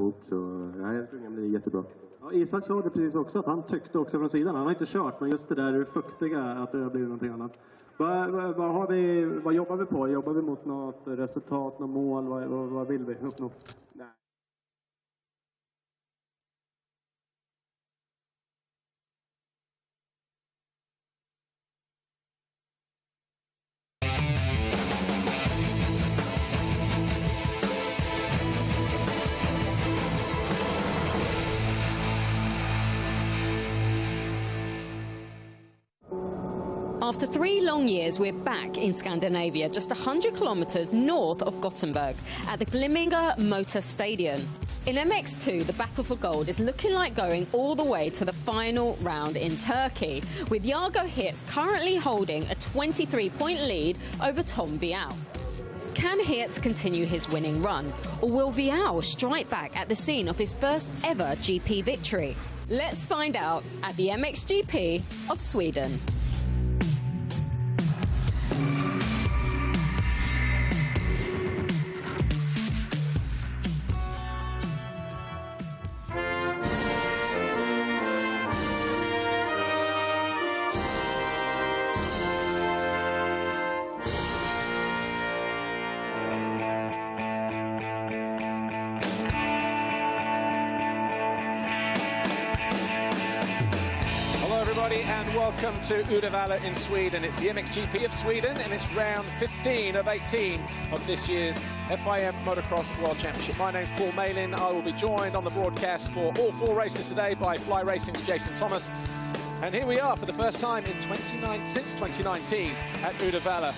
fort. Så jag tror det blir jättebra. Ja, Isak sa det precis också, att han tyckte också från sidan. Han har inte kört, men just det där fuktiga, att det blir någonting annat. Vad jobbar vi på? Jobbar vi mot något resultat, något mål? Vad vill vi uppnå? Nej. After 3 long years, we're back in Scandinavia, just 100 kilometres north of Gothenburg, at the Glimminge Motor Stadium. In MX2, the battle for gold is looking like going all the way to the final round in Turkey, with Jargo Hirts currently holding a 23-point lead over Tom Vial. Can Hirts continue his winning run, or will Vial strike back at the scene of his first ever GP victory? Let's find out at the MXGP of Sweden. And welcome to Uddevalla in Sweden. It's the MXGP of Sweden, and it's round 15 of 18 of this year's FIM Motocross World Championship. My name's Paul Malin. I will be joined on the broadcast for all 4 races today by Fly Racing's Jason Thomas. And here we are for the first time in since 2019 at Uddevalla.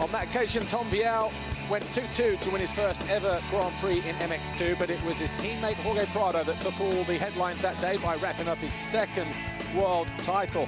On that occasion, Tom Vial went 2-2 to win his first ever Grand Prix in MX2, but it was his teammate Jorge Prado that took all the headlines that day by wrapping up his second world title.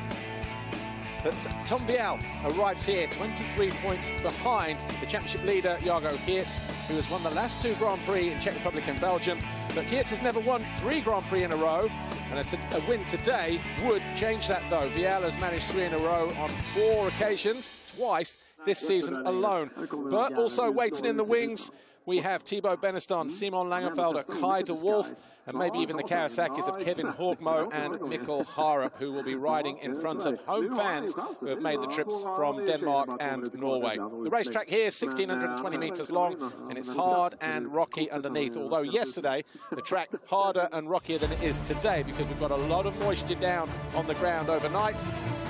But Tom Vial arrives here 23 points behind the championship leader Jargo Hirts, who has won the last 2 Grand Prix in Czech Republic and Belgium. But Hirts has never won 3 Grand Prix in a row, and a win today would change that though. Vial has managed 3 in a row on 4 occasions, twice this season alone. But also waiting in the wings, we have Thibaut Beneston, Simon Langenfelder, Kai de Wolf, and maybe even the Kawasaki's of Kevin Horgmo and Mikkel Harup, who will be riding in front of home fans who have made the trips from Denmark and Norway. The racetrack here is 1,620 metres long, and it's hard and rocky underneath, although yesterday the track harder and rockier than it is today, because we've got a lot of moisture down on the ground overnight,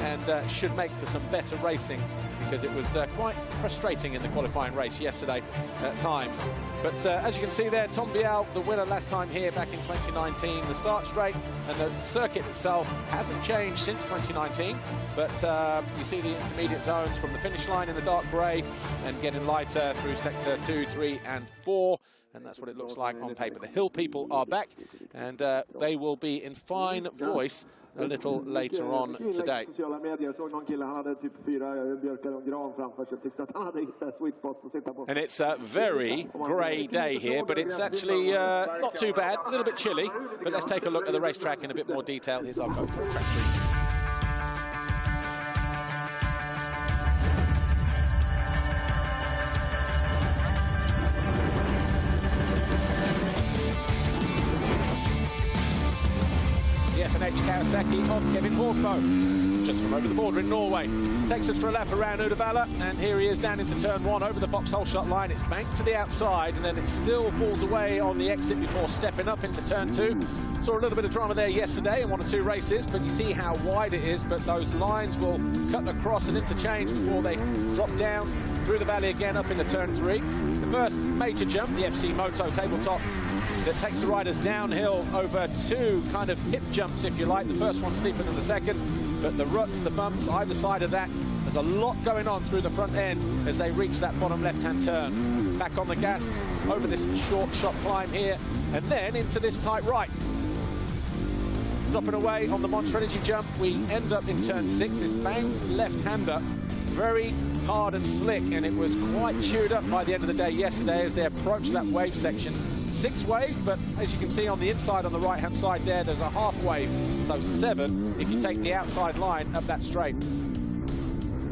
and should make for some better racing, because it was quite frustrating in the qualifying race yesterday at times. But as you can see there, Tom Vial, the winner last time here back in 2019. The start straight and the circuit itself hasn't changed since 2019, but you see the intermediate zones from the finish line in the dark grey and getting lighter through sector 2, 3 and 4. And that's what it looks like on paper. The hill people are back, and they will be in fine voice a little later on today. And it's a very grey day here, but it's actually not too bad, a little bit chilly. But let's take a look at the racetrack in a bit more detail. Here's our go for track 3. FNH Kawasaki of Kevin Horgmo, just from over the border in Norway. Takes us for a lap around Uddevalla, and here he is down into turn 1 over the foxhole shot line. It's banked to the outside, and then it still falls away on the exit before stepping up into turn 2. Saw a little bit of drama there yesterday in 1 or 2 races, but you see how wide it is, but those lines will cut across and interchange before they drop down through the valley again up into turn 3. The first major jump, the FC Moto tabletop, that takes the riders downhill over 2 kind of hip jumps, if you like. The first one steeper than the second, but the ruts, the bumps either side of that, there's a lot going on through the front end as they reach that bottom left-hand turn. Back on the gas over this short shot climb here, and then into this tight right. Dropping away on the Monster Energy jump, we end up in turn 6, this banged left-hander, very hard and slick, and it was quite chewed up by the end of the day yesterday as they approached that wave section. 6 waves, but as you can see on the inside on the right-hand side there's a half wave, so 7 if you take the outside line up that straight.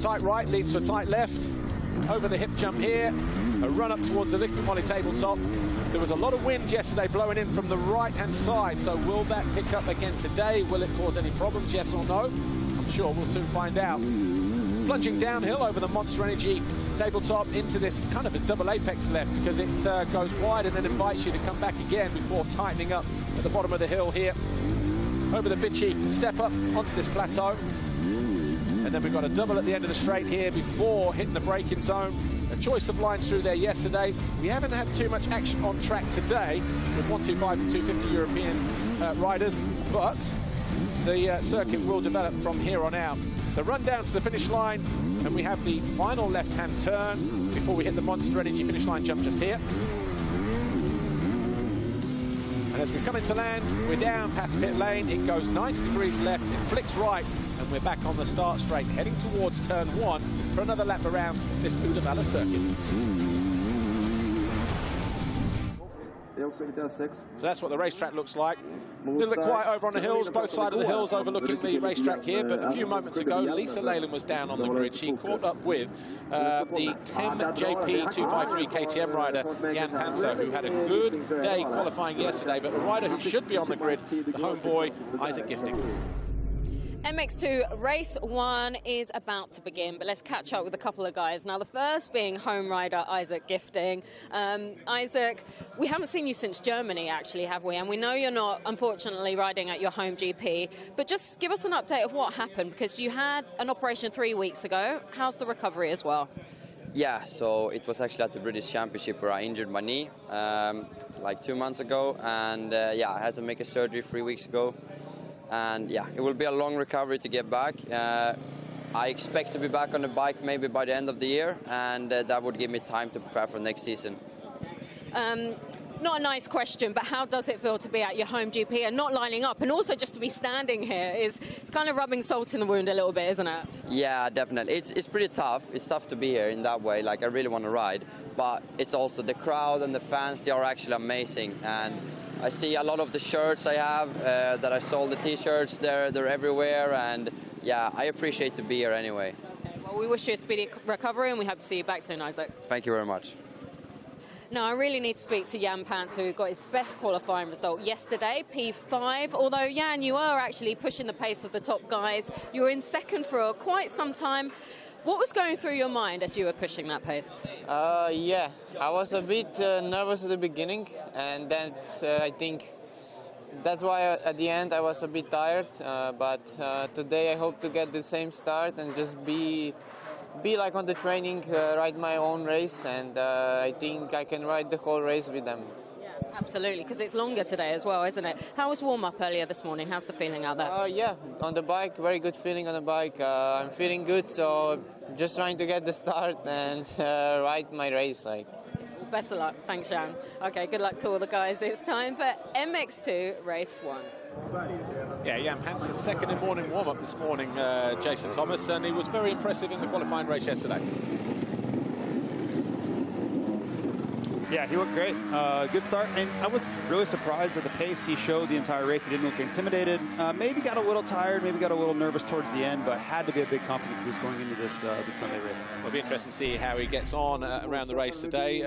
Tight right leads to a tight left, over the hip jump here, a run up towards the Liquid Moly tabletop, There was a lot of wind yesterday blowing in from the right-hand side, so will that pick up again today? Will it cause any problems, yes or no? I'm sure we'll soon find out. Plunging downhill over the Monster Energy tabletop into this kind of a double apex left, because it goes wide and then invites you to come back again before tightening up at the bottom of the hill here. Over the bitchy step up onto this plateau. And then we've got a double at the end of the straight here before hitting the braking zone. A choice of lines through there yesterday. We haven't had too much action on track today with 125 and 250 European riders, but the circuit will develop from here on out. So run down to the finish line, and we have the final left-hand turn before we hit the Monster Energy finish line jump just here. And as we come into land, we're down past pit lane. It goes 90 degrees left, it flicks right, and we're back on the start straight, heading towards turn 1 for another lap around this Uddevalla circuit. So that's what the racetrack looks like. A little bit quiet over on the hills, both sides of the hills overlooking the racetrack here, but a few moments ago, Lisa Leyland was down on the grid. She caught up with the MXGP 253 KTM rider, Jan Panzer, who had a good day qualifying yesterday, but the rider who should be on the grid, the homeboy, Isaac Gifting. MX2 race 1 is about to begin, but let's catch up with a couple of guys. Now, the first being home rider Isaac Gifting. Isaac, we haven't seen you since Germany, actually, have we? And we know you're not, unfortunately, riding at your home GP, but just give us an update of what happened, because you had an operation 3 weeks ago. How's the recovery as well? Yeah, so it was actually at the British Championship where I injured my knee like 2 months ago, and yeah, I had to make a surgery 3 weeks ago. And yeah, it will be a long recovery to get back. I expect to be back on the bike maybe by the end of the year, and that would give me time to prepare for next season. Not a nice question, but how does it feel to be at your home GP and not lining up, and also just to be standing here? It's kind of rubbing salt in the wound a little bit, isn't it? Yeah, definitely. It's pretty tough. It's tough to be here in that way. Like, I really want to ride, but it's also the crowd and the fans. They are actually amazing, and I see a lot of the shirts I have that I sold, the T-shirts, they're everywhere, and yeah, I appreciate to be here anyway. Okay, well, we wish you a speedy recovery, and we hope to see you back soon, Isaac. Thank you very much. Now, I really need to speak to Jan Panzer, who got his best qualifying result yesterday, P5. Although, Jan, you are actually pushing the pace of the top guys. You were in second for quite some time. What was going through your mind as you were pushing that pace? Yeah, I was a bit nervous at the beginning, and then I think that's why at the end I was a bit tired. But today I hope to get the same start and just be like on the training, ride my own race, and I think I can ride the whole race with them. Yeah, absolutely, because it's longer today as well, isn't it? How was warm-up earlier this morning? How's the feeling out there? Yeah, on the bike, very good feeling on the bike. I'm feeling good, so just trying to get the start and ride my race. Well, best of luck. Thanks, Jan. Okay, good luck to all the guys. It's time for MX2 Race 1. Yeah, Jan Panzer second in morning warm-up this morning, Jason Thomas, and he was very impressive in the qualifying race yesterday. Yeah, he looked great. Good start. And I was really surprised at the pace he showed the entire race. He didn't look intimidated. Maybe got a little tired, maybe got a little nervous towards the end, but had to be a big confidence boost going into this Sunday race. It'll be interesting to see how he gets on around the race today.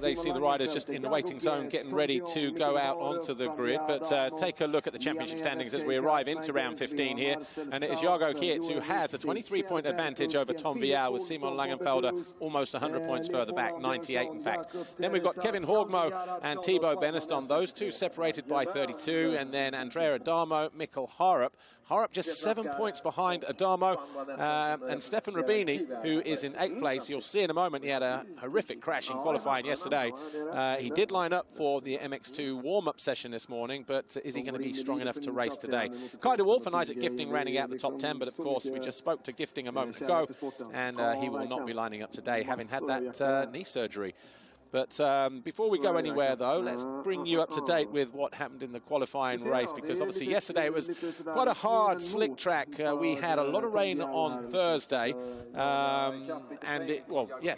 They see the riders just in the waiting zone getting ready to go out onto the grid. But take a look at the championship standings as we arrive into round 15 here. And it is Jago Kietz who has a 23-point advantage over Tom Vial, with Simon Langenfelder almost 100 points further back, 98 in fact. Then we've got Kevin Horgmo and Thibaut Beneston, those two separated by 32, and then Andrea Adamo, Mikkel Harup. Harup just 7 points behind Adamo, and Stefan Rubini, who is in 8th place. You'll see in a moment he had a horrific crash in qualifying yesterday. He did line up for the MX2 warm-up session this morning, but is he going to be strong enough to race today? Kai de Wolf and Isaac Gifting rounding out the top 10, but of course we just spoke to Gifting a moment ago, and he will not be lining up today, having had that knee surgery. But before we go anywhere, though, let's bring you up to date with what happened in the qualifying race, because obviously yesterday it was quite a hard, slick track. We had a lot of rain on Thursday,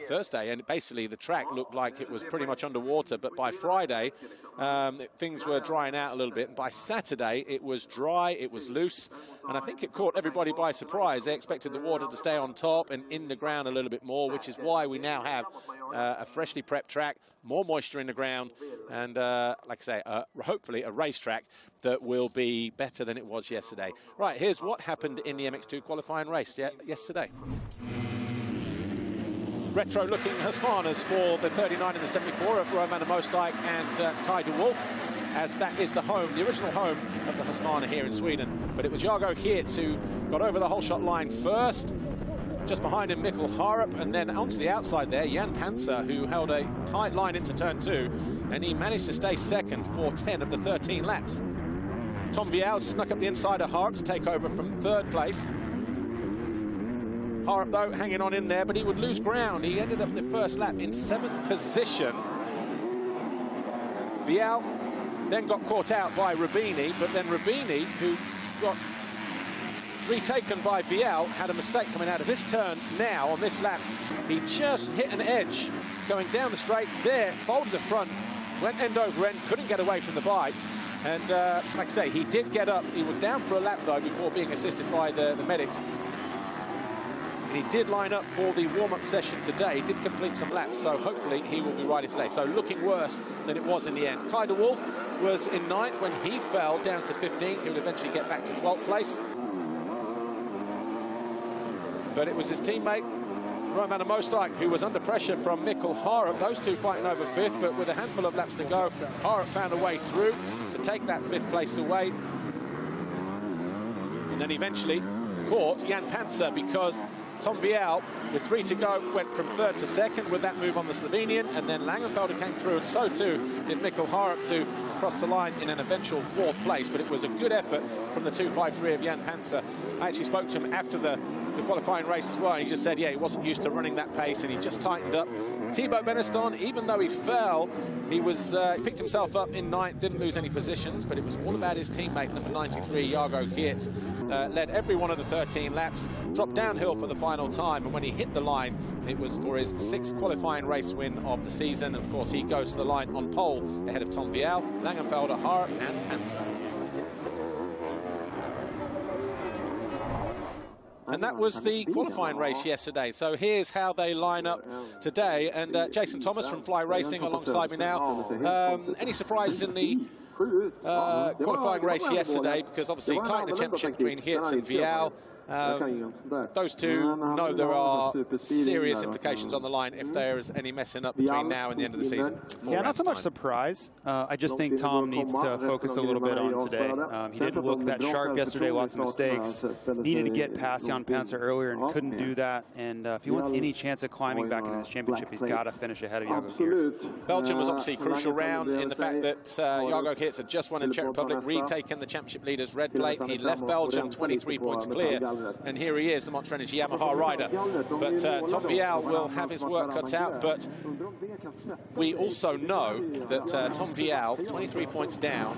Thursday, and basically the track looked like it was pretty much underwater. But by Friday, things were drying out a little bit, and by Saturday it was dry, it was loose. and I think it caught everybody by surprise. They expected the water to stay on top and in the ground a little bit more, which is why we now have a freshly prepped track, more moisture in the ground, and like I say, hopefully a racetrack that will be better than it was yesterday. Right, here's what happened in the MX2 qualifying race yesterday. Retro-looking Husqvarnas for the 39 and the 74 of Roman Mosdijk and Kai de Wolf, as that is the home, the original home of the Husqvarna here in Sweden. But it was Jago Geerts who got over the whole shot line first. Just behind him, Mikkel Harup, and then onto the outside there, Jan Panzer, who held a tight line into turn 2, and he managed to stay second for 10 of the 13 laps. Tom Vial snuck up the inside of Harup to take over from third place. Harup, though, hanging on in there, but he would lose ground. He ended up in the first lap in 7th position. Vial then got caught out by Rubini, but then Rubini, who got retaken by Vial, had a mistake coming out of this turn now on this lap. He just hit an edge going down the straight there, folded the front, went end over end, couldn't get away from the bike. And like I say, he did get up. He was down for a lap, though, before being assisted by the medics. And he did line up for the warm-up session today. He did complete some laps, so hopefully he will be riding today. So looking worse than it was in the end. Kai de Wolf was in 9th when he fell down to 15th. He would eventually get back to 12th place. But it was his teammate, Roman Mosdijk, who was under pressure from Mikkel Harup. Those two fighting over 5th, but with a handful of laps to go, Harup found a way through to take that 5th place away. And then eventually caught Jan Panzer, because Tom Vial, with 3 to go, went from 3rd to 2nd with that move on the Slovenian, and then Langenfelder came through, and so too did Mikkel Harup to cross the line in an eventual 4th place. But it was a good effort from the 2.53 of Jan Panzer. I actually spoke to him after the qualifying race as well, and he just said, yeah, he wasn't used to running that pace, and he just tightened up. Thibaut Beneston, even though he fell, he picked himself up in 9th, didn't lose any positions, but it was all about his teammate, number 93, Jago Geerts. Led every one of the 13 laps, dropped downhill for the final time, and when he hit the line, it was for his 6th qualifying race win of the season. And of course, he goes to the line on pole ahead of Tom Vial, Langenfelder, Harup, and Panzer. And that was the qualifying race yesterday. So here's how they line up today. And Jason Thomas from Fly Racing alongside me now. Any surprises in the qualifying race yesterday? Because obviously tight in the championship between Geerts and Vial. Those two know there are serious implications on the line if there is any messing up between now and the end of the season. Yeah, not so much surprise. I just think Tom needs to focus a little bit on today. He didn't look that sharp yesterday, lots of mistakes. Needed to get past Jan Panzer earlier and couldn't do that. And if he wants any chance of climbing back into this championship, he's got to finish ahead of Jago Geerts. Belgium was obviously a crucial round in the fact that Jago Geerts had just won in Czech Republic, retaken the championship leader's red plate. He left Belgium 23 points clear. And here he is, the Monster Energy Yamaha rider. But Tom Vial will have his work cut out. But we also know that Tom Vial, 23 points down,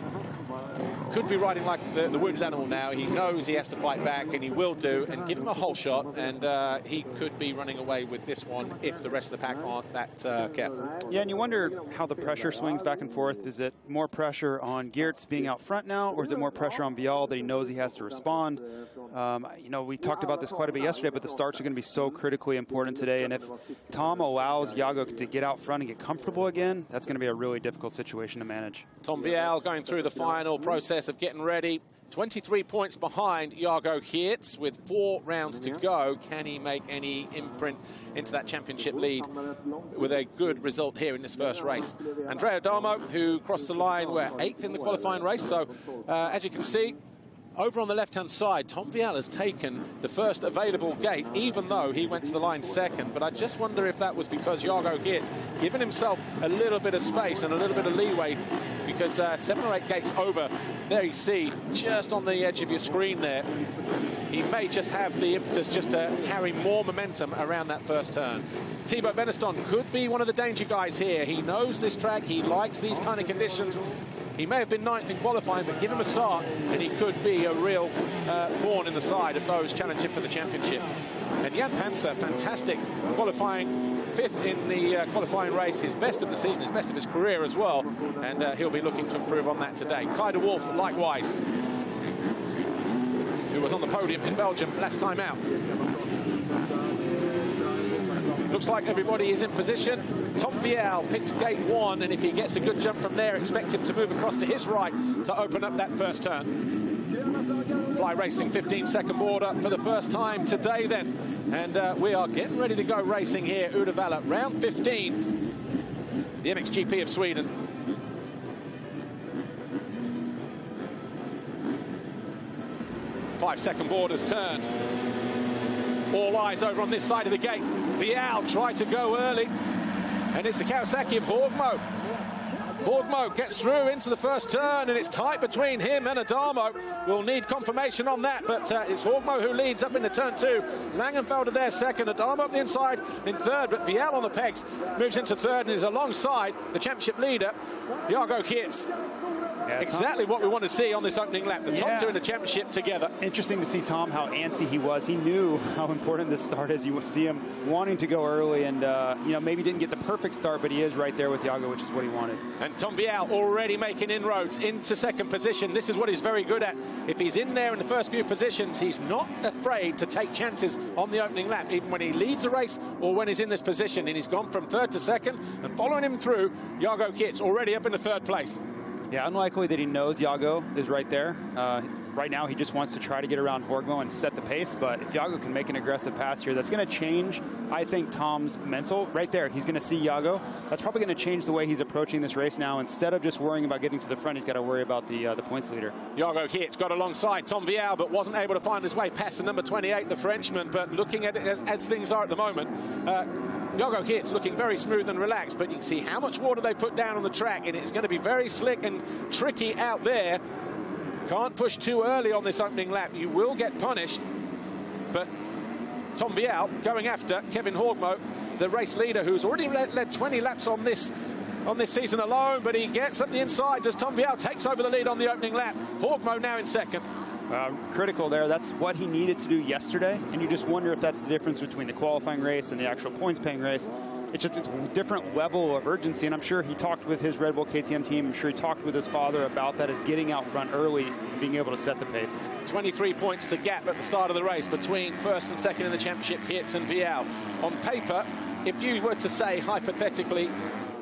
could be riding like the wounded animal now. He knows he has to fight back, and he will do, and give him a whole shot, and he could be running away with this one if the rest of the pack aren't that careful. Yeah, and you wonder how the pressure swings back and forth. Is it more pressure on Geerts being out front now, or is it more pressure on Vial that he knows he has to respond? You know, we talked about this quite a bit yesterday, but the starts are going to be so critically important today, and if Tom allows Jago to get out front and get comfortable again, that's going to be a really difficult situation to manage. Tom Vial going through the final process of getting ready. 23 points behind Jago Geerts with 4 rounds to go. Can he make any imprint into that championship lead with a good result here in this first race? Andrea Damo, who crossed the line, we're 8th in the qualifying race. So as you can see, over on the left-hand side, Tom Vial has taken the first available gate, even though he went to the line second. But I just wonder if that was because Jago Geerts given himself a little bit of space and a little bit of leeway, because 7 or 8 gates over, there you see, just on the edge of your screen there, he may just have the impetus just to carry more momentum around that first turn. Thibaut Beneston could be one of the danger guys here. He knows this track, he likes these kind of conditions. He may have been 9th in qualifying, but give him a start and he could be a real thorn in the side of those challenging for the championship. And Jan Panzer, fantastic qualifying, 5th in the qualifying race, his best of the season, his best of his career as well, and he'll be looking to improve on that today. Kai de Wolf, likewise. who was on the podium in Belgium last time out. Looks like everybody is in position. Tom Vial picks gate 1, and if he gets a good jump from there, expect him to move across to his right to open up that first turn. Fly Racing 15-second border for the first time today then. And we are getting ready to go racing here, Uddevalla, round 15, the MXGP of Sweden. Five-second borders turned. All eyes over on this side of the gate. Vial tried to go early, and it's the Kawasaki of Horgmo. Horgmo gets through into the first turn, and it's tight between him and Adamo. We'll need confirmation on that, but it's Horgmo who leads up into turn 2. Langenfelder there second, Adamo up the inside in third, but Vial on the pegs moves into third and is alongside the championship leader, Jago Geerts. Yeah, exactly what we want to see on this opening lap. The top two in the championship together. Interesting to see Tom, how antsy he was. He knew how important this start is. You would see him wanting to go early, and you know, maybe didn't get the perfect start, but he is right there with Jago, which is what he wanted. And Tom Vial already making inroads into second position. This is what he's very good at. If he's in there in the first few positions, he's not afraid to take chances on the opening lap, even when he leads the race or when he's in this position. And he's gone from third to second, and following him through, Jago Geerts already up in the third place. Yeah, unlikely that he knows Jago is right there. Right now, he just wants to try to get around Horgmo and set the pace. But if Jago can make an aggressive pass here, that's going to change, I think, Tom's mental. Right there, he's going to see Jago. That's probably going to change the way he's approaching this race now. Instead of just worrying about getting to the front, he's got to worry about the points leader. Jago Geerts got alongside Tom Vial, but wasn't able to find his way past the number 28, the Frenchman. But looking at it as things are at the moment, Jago Geerts looking very smooth and relaxed, but you can see how much water they put down on the track, and it's going to be very slick and tricky out there. Can't push too early on this opening lap. You will get punished. But Tom Vial going after Kevin Horgmo, the race leader, who's already led 20 laps on this season alone, but he gets up the inside as Tom Vial takes over the lead on the opening lap. Horgmo now in second. Critical there. That's what he needed to do yesterday, and you just wonder if that's the difference between the qualifying race and the actual points-paying race. It's just a different level of urgency, and I'm sure he talked with his Red Bull KTM team. I'm sure he talked with his father about that, as getting out front early, being able to set the pace. 23 points the gap at the start of the race between first and second in the championship, Geerts and Vial. On paper, if you were to say, hypothetically,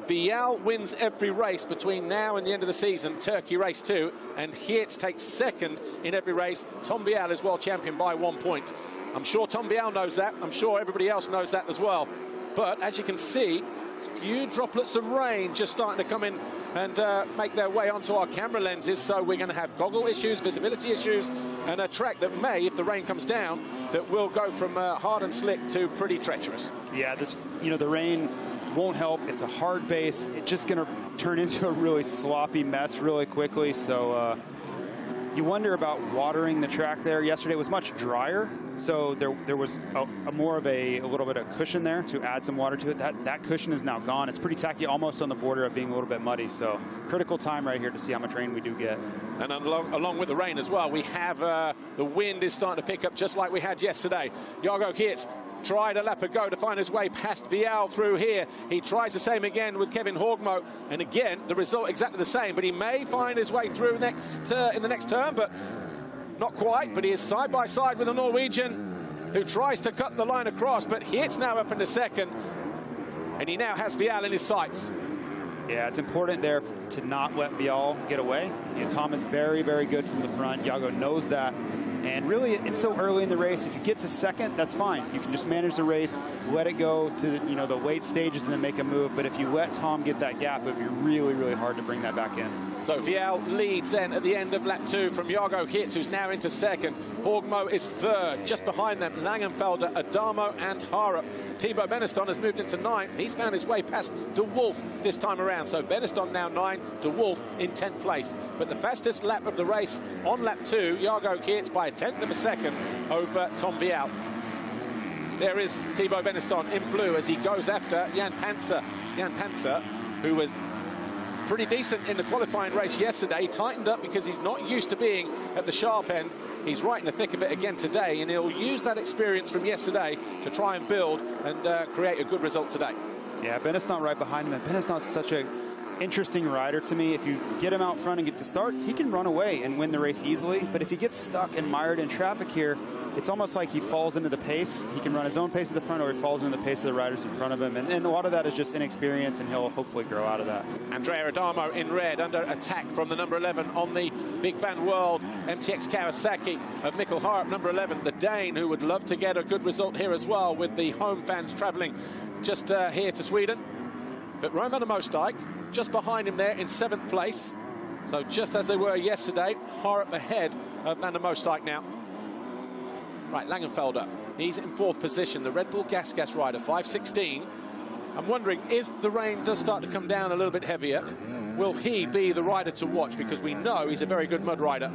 Vial wins every race between now and the end of the season, Turkey race 2, and Geerts takes second in every race, Tom Vial is world champion by 1 point. I'm sure Tom Vial knows that. I'm sure everybody else knows that as well. But as you can see, a few droplets of rain just starting to come in and make their way onto our camera lenses. So we're going to have goggle issues, visibility issues, and a track that may, if the rain comes down, that will go from hard and slick to pretty treacherous. Yeah, the rain won't help. It's a hard base. It's just going to turn into a really sloppy mess really quickly. So you wonder about watering the track there. Yesterday was much drier, so there was a little bit of cushion there to add some water to it. That cushion is now gone. It's pretty tacky, almost on the border of being a little bit muddy. So critical time right here to see how much rain we do get. And along with the rain as well, we have the wind is starting to pick up just like we had yesterday. Jago Geerts tried a lap ago to find his way past Vial through here. He tries the same again with Kevin Horgmo, and again the result exactly the same, but he may find his way through in the next turn, but not quite. But he is side by side with a Norwegian who tries to cut the line across, but Geerts now up into second, and he now has Vial in his sights. Yeah, it's important there to not let Vial get away. Tom is very, very good from the front. Jago knows that. And really, it's so early in the race. If you get to second, that's fine. You can just manage the race, let it go to the late stages, and then make a move. But if you let Tom get that gap, it would be really, really hard to bring that back in. So Vial leads then at the end of lap 2 from Jago Geerts, who's now into second. Horgmo is third. Just behind them, Langenfelder, Adamo, and Harop. Thibaut Beneston has moved into 9th. He's found his way past De Wolf this time around. So Beneston now 9, De Wolf in 10th place. But the fastest lap of the race on lap 2, Jago Geerts by a 10th of a second over Tom Vial. There is Thibaut Beneston in blue as he goes after Jan Panzer. Jan Panzer, who was pretty decent in the qualifying race yesterday, tightened up because he's not used to being at the sharp end. He's right in the thick of it again today, and he'll use that experience from yesterday to try and build and create a good result today. Yeah, Beneston right behind him, and Beneston's such a interesting rider to me. If you get him out front and get the start, he can run away and win the race easily. But if he gets stuck and mired in traffic here, it's almost like he falls into the pace. He can run his own pace at the front, or he falls into the pace of the riders in front of him. And a lot of that is just inexperience, and he'll hopefully grow out of that. Andrea Adamo in red, under attack from the number 11 on the Big Van World MTX Kawasaki of Mikkel Harp, number 11, the Dane, who would love to get a good result here as well, with the home fans travelling just here to Sweden. But Roman Mostijk just behind him there in 7th place. So just as they were yesterday, Harp ahead of Van der Mostijk now. Right, Langenfelder, he's in 4th position, the Red Bull Gas rider, 5:16. I'm wondering if the rain does start to come down a little bit heavier, will he be the rider to watch? Because we know he's a very good mud rider.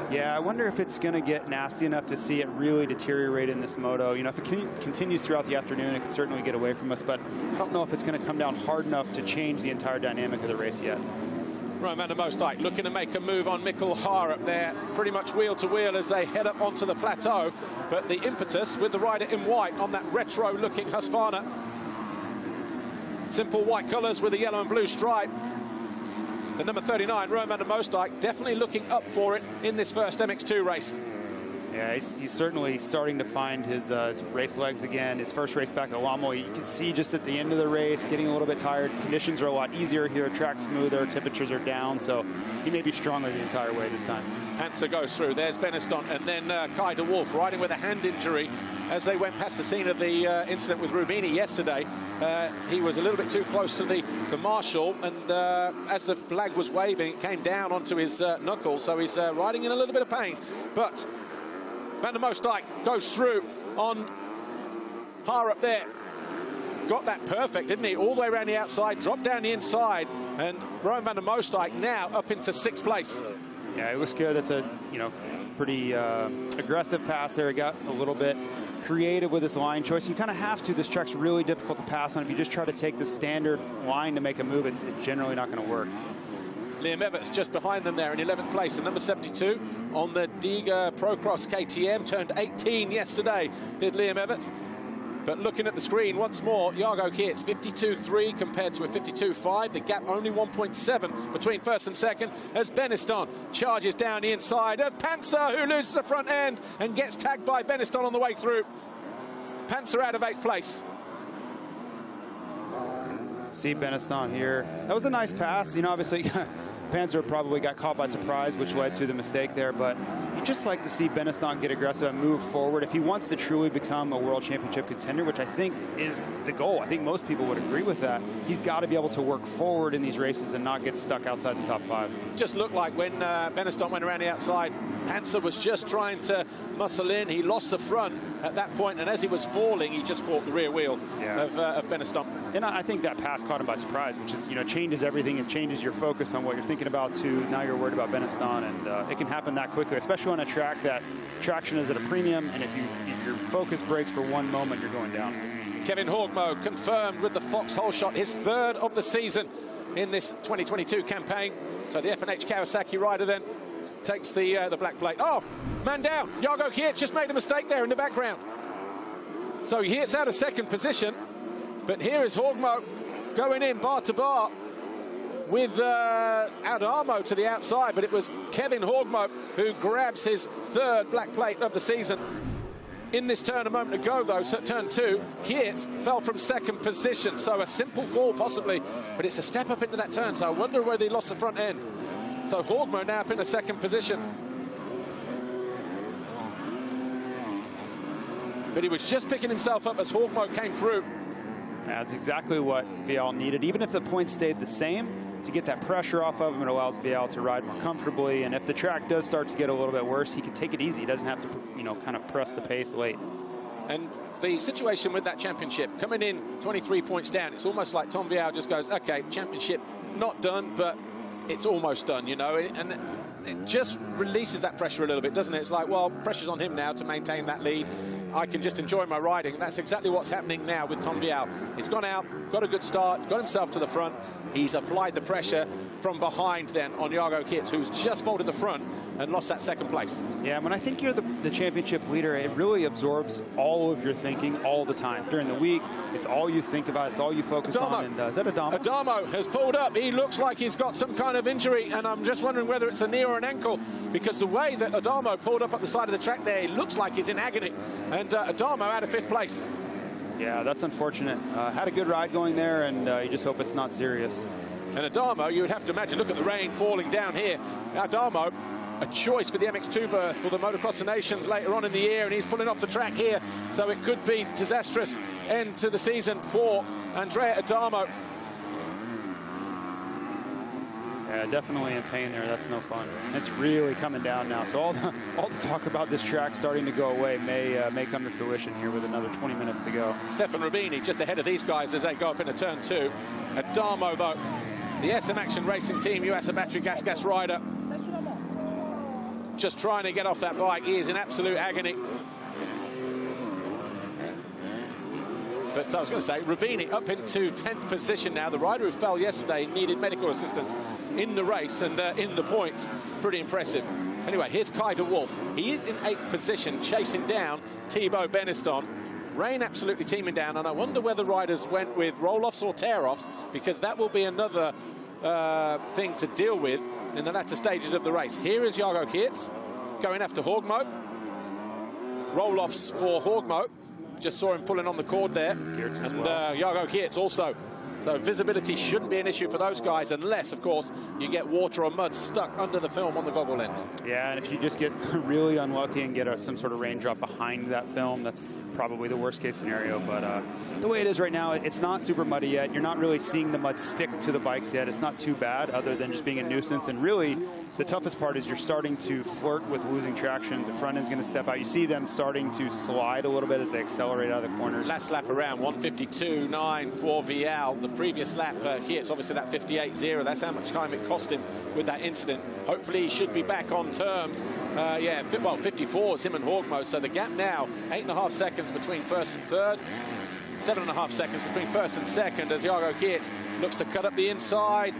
Yeah, I wonder if it's going to get nasty enough to see it really deteriorate in this moto. You know, if it continues throughout the afternoon, it can certainly get away from us, but I don't know if it's going to come down hard enough to change the entire dynamic of the race yet. Right, Van der Mostijk looking to make a move on Mikkel Harp there, pretty much wheel to wheel as they head up onto the plateau. But the impetus with the rider in white on that retro-looking Husqvarna. Simple white colours with a yellow and blue stripe. The number 39, Roman Van der Mostijk, definitely looking up for it in this first MX2 race. Yeah, he's certainly starting to find his race legs again. His first race back at Lommel, you can see just at the end of the race, getting a little bit tired. Conditions are a lot easier here, track smoother, temperatures are down, so he may be stronger the entire way this time. Panzer goes through, there's Beniston, and then Kai de Wolf riding with a hand injury as they went past the scene of the incident with Rubini yesterday. He was a little bit too close to the marshal, and as the flag was waving, it came down onto his knuckles, so he's riding in a little bit of pain. But Van der Mostijk goes through on Harp there. Got that perfect, didn't he? All the way around the outside, dropped down the inside, and Roman Van der Mostijk now up into 6th place. Yeah, it looks good. That's a, you know, pretty aggressive pass there. He got a little bit creative with his line choice. You kind of have to. This track's really difficult to pass on. If you just try to take the standard line to make a move, it's generally not going to work. Liam Everts just behind them there in 11th place, and number 72 on the Diga Procross KTM, turned 18 yesterday, did Liam Everts. But looking at the screen once more, Jargo Geerts 52.3 compared to a 52.5. The gap only 1.7 between first and second as Beniston charges down the inside of Panzer, who loses the front end and gets tagged by Beniston on the way through. Panzer out of 8th place. See Beniston here. That was a nice pass. You know, obviously, Panzer probably got caught by surprise, which led to the mistake there, but you just like to see Beniston get aggressive and move forward. If he wants to truly become a world championship contender, which I think is the goal, I think most people would agree with that, he's got to be able to work forward in these races and not get stuck outside the top 5. Just looked like when Beniston went around the outside, Panzer was just trying to muscle in. He lost the front at that point, and as he was falling, he just caught the rear wheel of Beniston. And I think that pass caught him by surprise, which is, you know, changes everything. It changes your focus on what you're thinking about to now you're worried about Beniston, and it can happen that quickly, especially on a track that traction is at a premium, and if your focus breaks for one moment, you're going down. Kevin Horgmo confirmed with the Foxhole shot, his 3rd of the season in this 2022 campaign. So the F&H Kawasaki rider then takes the black plate. Oh, man down. Jargo Geerts just made a mistake there in the background. So Geerts out of 2nd position, but here is Horgmo going in bar to bar with Adamo to the outside, but it was Kevin Horgmo who grabs his 3rd black plate of the season. In this turn a moment ago, though, so turn 2, Geerts fell from 2nd position, so a simple fall possibly, but it's a step up into that turn, so I wonder whether he lost the front end. So Horgmo now up in the 2nd position. But he was just picking himself up as Horgmo came through. That's exactly what Vial needed. Even if the points stayed the same, to get that pressure off of him, it allows Vial to ride more comfortably. And if the track does start to get a little bit worse, he can take it easy. He doesn't have to, you know, kind of press the pace late. And the situation with that championship, coming in 23 points down, it's almost like Tom Vial just goes, okay, championship not done, but it's almost done, you know. And it just releases that pressure a little bit, doesn't it? It's like, well, pressure's on him now to maintain that lead. I can just enjoy my riding. And that's exactly what's happening now with Tom Vial. He's gone out, got a good start, got himself to the front. He's applied the pressure from behind then on Jago Kitz, who's just bolted the front and lost that second place. Yeah, when I think you're the championship leader, it really absorbs all of your thinking all the time. During the week, it's all you think about, it's all you focus on. And is that Adamo? Adamo has pulled up. He looks like he's got some kind of injury, and I'm just wondering whether it's a knee or an ankle, because the way that Adamo pulled up at the side of the track there, it looks like he's in agony. And Adamo out of 5th place. Yeah, that's unfortunate. Had a good ride going there, and you just hope it's not serious. And Adamo, you would have to imagine, look at the rain falling down here. Adamo, a choice for the MX2 berth for the Motocross of Nations later on in the year, and he's pulling off the track here, so it could be disastrous end to the season for Andrea Adamo. Yeah, definitely in pain there. That's no fun. It's really coming down now. So all the talk about this track starting to go away may come to fruition here with another 20 minutes to go. Stefan Rubini just ahead of these guys as they go up into turn 2. Adamo, though, the SM Action Racing Team US Battery Gas rider, just trying to get off that bike. He is in absolute agony. But I was going to say, Rubini up into 10th position now. The rider who fell yesterday needed medical assistance in the race and in the points. Pretty impressive. Anyway, here's Kai de Wolf. He is in 8th position, chasing down Thibaut Beniston. Rain absolutely teaming down, and I wonder whether riders went with roll-offs or tear-offs, because that will be another thing to deal with in the latter stages of the race. Here is Jago Kitz going after Horgmo. Roll-offs for Horgmo. Just saw him pulling on the cord there. And Jago Kitz also. So visibility shouldn't be an issue for those guys, unless, of course, you get water or mud stuck under the film on the goggle lens. Yeah, and if you just get really unlucky and get some sort of raindrop behind that film, that's probably the worst case scenario. But the way it is right now, it's not super muddy yet. You're not really seeing the mud stick to the bikes yet. It's not too bad, other than just being a nuisance. And really, the toughest part is you're starting to flirt with losing traction. The front end's going to step out. You see them starting to slide a little bit as they accelerate out of the corners. Last lap around, 1:52.9 for Vial. The previous lap here, it's obviously that 58.0. That's how much time it cost him with that incident. Hopefully he should be back on terms. Yeah, well, 54 is him and Horgmo. So the gap now, 8.5 seconds between first and third. 7.5 seconds between first and second as Jago Kitz looks to cut up the inside.